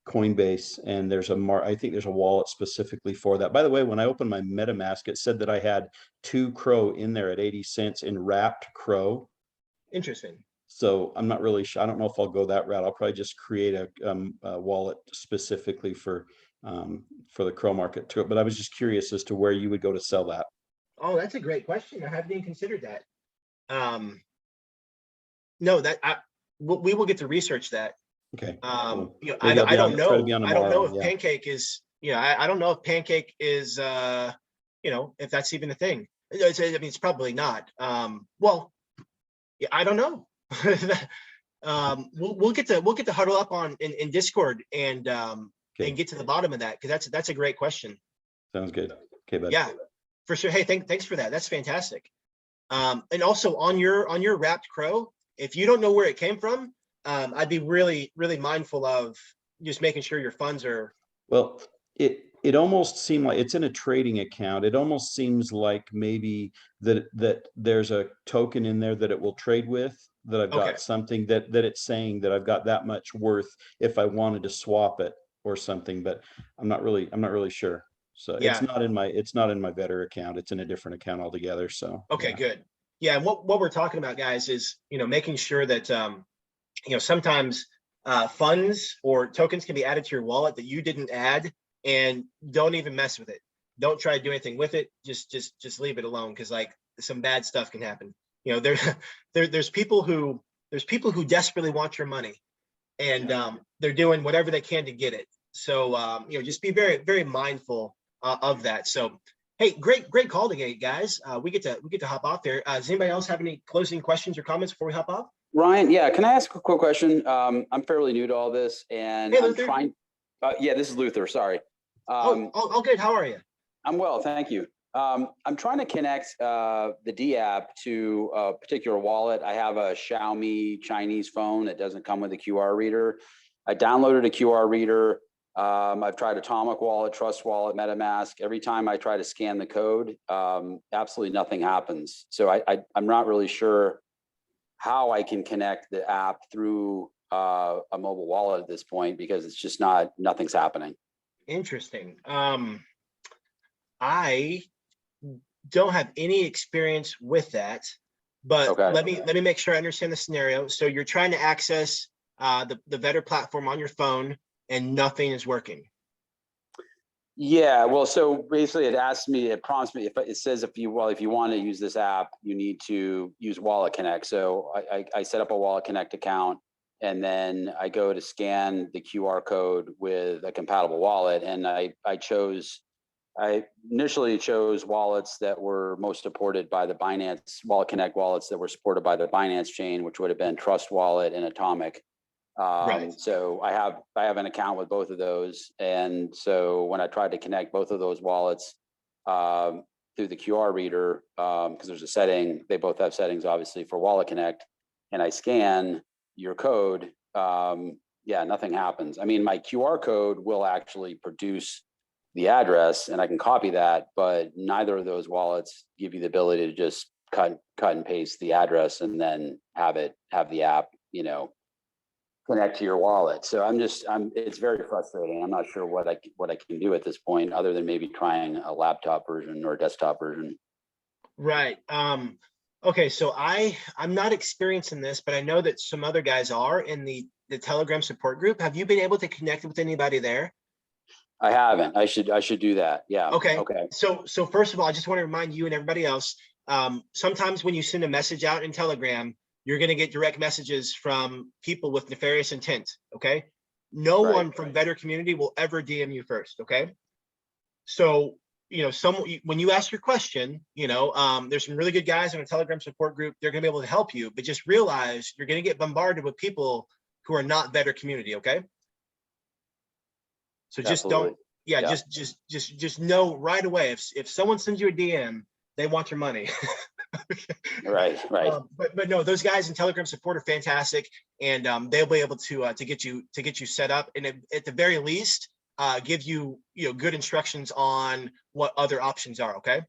Coinbase, and there's I think there's a wallet specifically for that. By the way, when I opened my MetaMask, it said that I had 2 Crow in there at 80 cents in wrapped Crow. Interesting. So I'm not really sure. I don't know if I'll go that route. I'll probably just create a wallet specifically for the Crow market too. But I was just curious as to where you would go to sell that. Oh, that's a great question. I haven't even considered that. No, we will get to research that. Okay. You know, I don't know if yeah. Pancake is, you know, I don't know if Pancake is, you know, if that's even a thing. I mean, it's probably not. Well, yeah, I don't know. We'll get to huddle up in Discord and get to the bottom of that, because that's a great question. Sounds good. Okay, buddy. Yeah, for sure. Hey, thanks for that. That's fantastic. And also on your wrapped Crow, if you don't know where it came from, I'd be really, really mindful of just making sure your funds are. Well, it almost seemed like it's in a trading account. It almost seems like maybe that there's a token in there that it will trade with, that I've got something that it's saying that I've got that much worth if I wanted to swap it or something, but I'm not really sure. So yeah. It's not in my Vetter account. It's in a different account altogether. So okay, yeah. Good. Yeah, and what we're talking about, guys, is, you know, making sure that you know, sometimes funds or tokens can be added to your wallet that you didn't add, and don't even mess with it. Don't try to do anything with it. Just leave it alone, because like some bad stuff can happen. You know, there's people who desperately want your money, and they're doing whatever they can to get it. So you know, just be very, very mindful of that. So hey, great call today, guys. We get to hop off there. Does anybody else have any closing questions or comments before we hop off? Ryan, yeah, can I ask a quick question? I'm fairly new to all this, and hey, I'm trying. Yeah, this is Luther. Sorry. Oh, good. How are you? I'm well, thank you. I'm trying to connect the dApp to a particular wallet. I have a Xiaomi Chinese phone that doesn't come with a QR reader. I downloaded a QR reader. I've tried Atomic Wallet, Trust Wallet, MetaMask. Every time I try to scan the code, absolutely nothing happens. So I'm not really sure how I can connect the app through a mobile wallet at this point, because it's just nothing's happening. Interesting. I don't have any experience with that, but Okay. let me make sure I understand the scenario. So you're trying to access the V.O.L platform on your phone, and nothing is working. Yeah, well, so basically it prompts me, if it says, if you want to use this app, you need to use Wallet Connect. So I set up a Wallet Connect account, and then I go to scan the QR code with a compatible wallet. And I initially chose wallets that were most supported by the Binance, Wallet Connect wallets that were supported by the Binance chain, which would have been Trust Wallet and Atomic. Right. So I have an account with both of those. And so when I tried to connect both of those wallets through the QR reader, because there's a setting, they both have settings obviously for Wallet Connect, and I scan your code, yeah, nothing happens. I mean, my QR code will actually produce the address and I can copy that, but neither of those wallets give you the ability to just cut and paste the address and then have the app, you know, connect to your wallet. So it's very frustrating. I'm not sure what I can do at this point, other than maybe trying a laptop version or a desktop version. Right. Okay. So I'm not experiencing this, but I know that some other guys are in the Telegram support group. Have you been able to connect with anybody there? I haven't. I should do that. Yeah. Okay. Okay. So first of all, I just want to remind you and everybody else, sometimes when you send a message out in Telegram, you're going to get direct messages from people with nefarious intent. Okay. No one from Better Community will ever DM you first. Okay. So, you know, when you ask your question, you know, there's some really good guys in a Telegram support group. They're going to be able to help you, but just realize you're going to get bombarded with people who are not Better Community. Okay. So just don't, just know right away, if someone sends you a DM, they want your money. Right. But no, those guys in Telegram support are fantastic, and they'll be able to get you set up, and at the very least, give you good instructions on what other options are. Okay.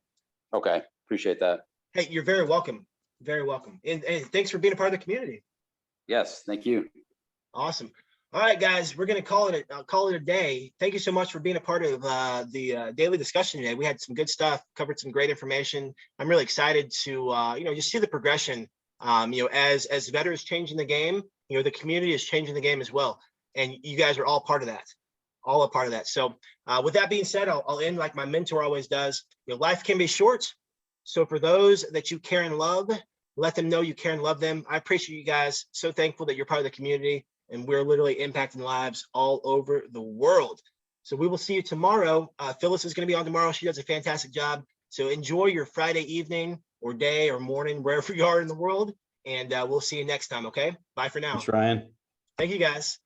Okay. Appreciate that. Hey, you're very welcome. Very welcome, and thanks for being a part of the community. Yes. Thank you. Awesome. All right, guys, we're going to call it a day. Thank you so much for being a part of the daily discussion today. We had some good stuff, covered some great information. I'm really excited to just see the progression. As V.O.L is changing the game, the community is changing the game as well, and you guys are all part of that. All a part of that. So with that being said, I'll end like my mentor always does. Life can be short. So for those that you care and love, let them know you care and love them. I appreciate you guys. So thankful that you're part of the community, and we're literally impacting lives all over the world. So we will see you tomorrow. Phyllis is going to be on tomorrow. She does a fantastic job. So enjoy your Friday evening or day or morning, wherever you are in the world. And we'll see you next time. Okay. Bye for now. Thanks, Ryan. Thank you, guys.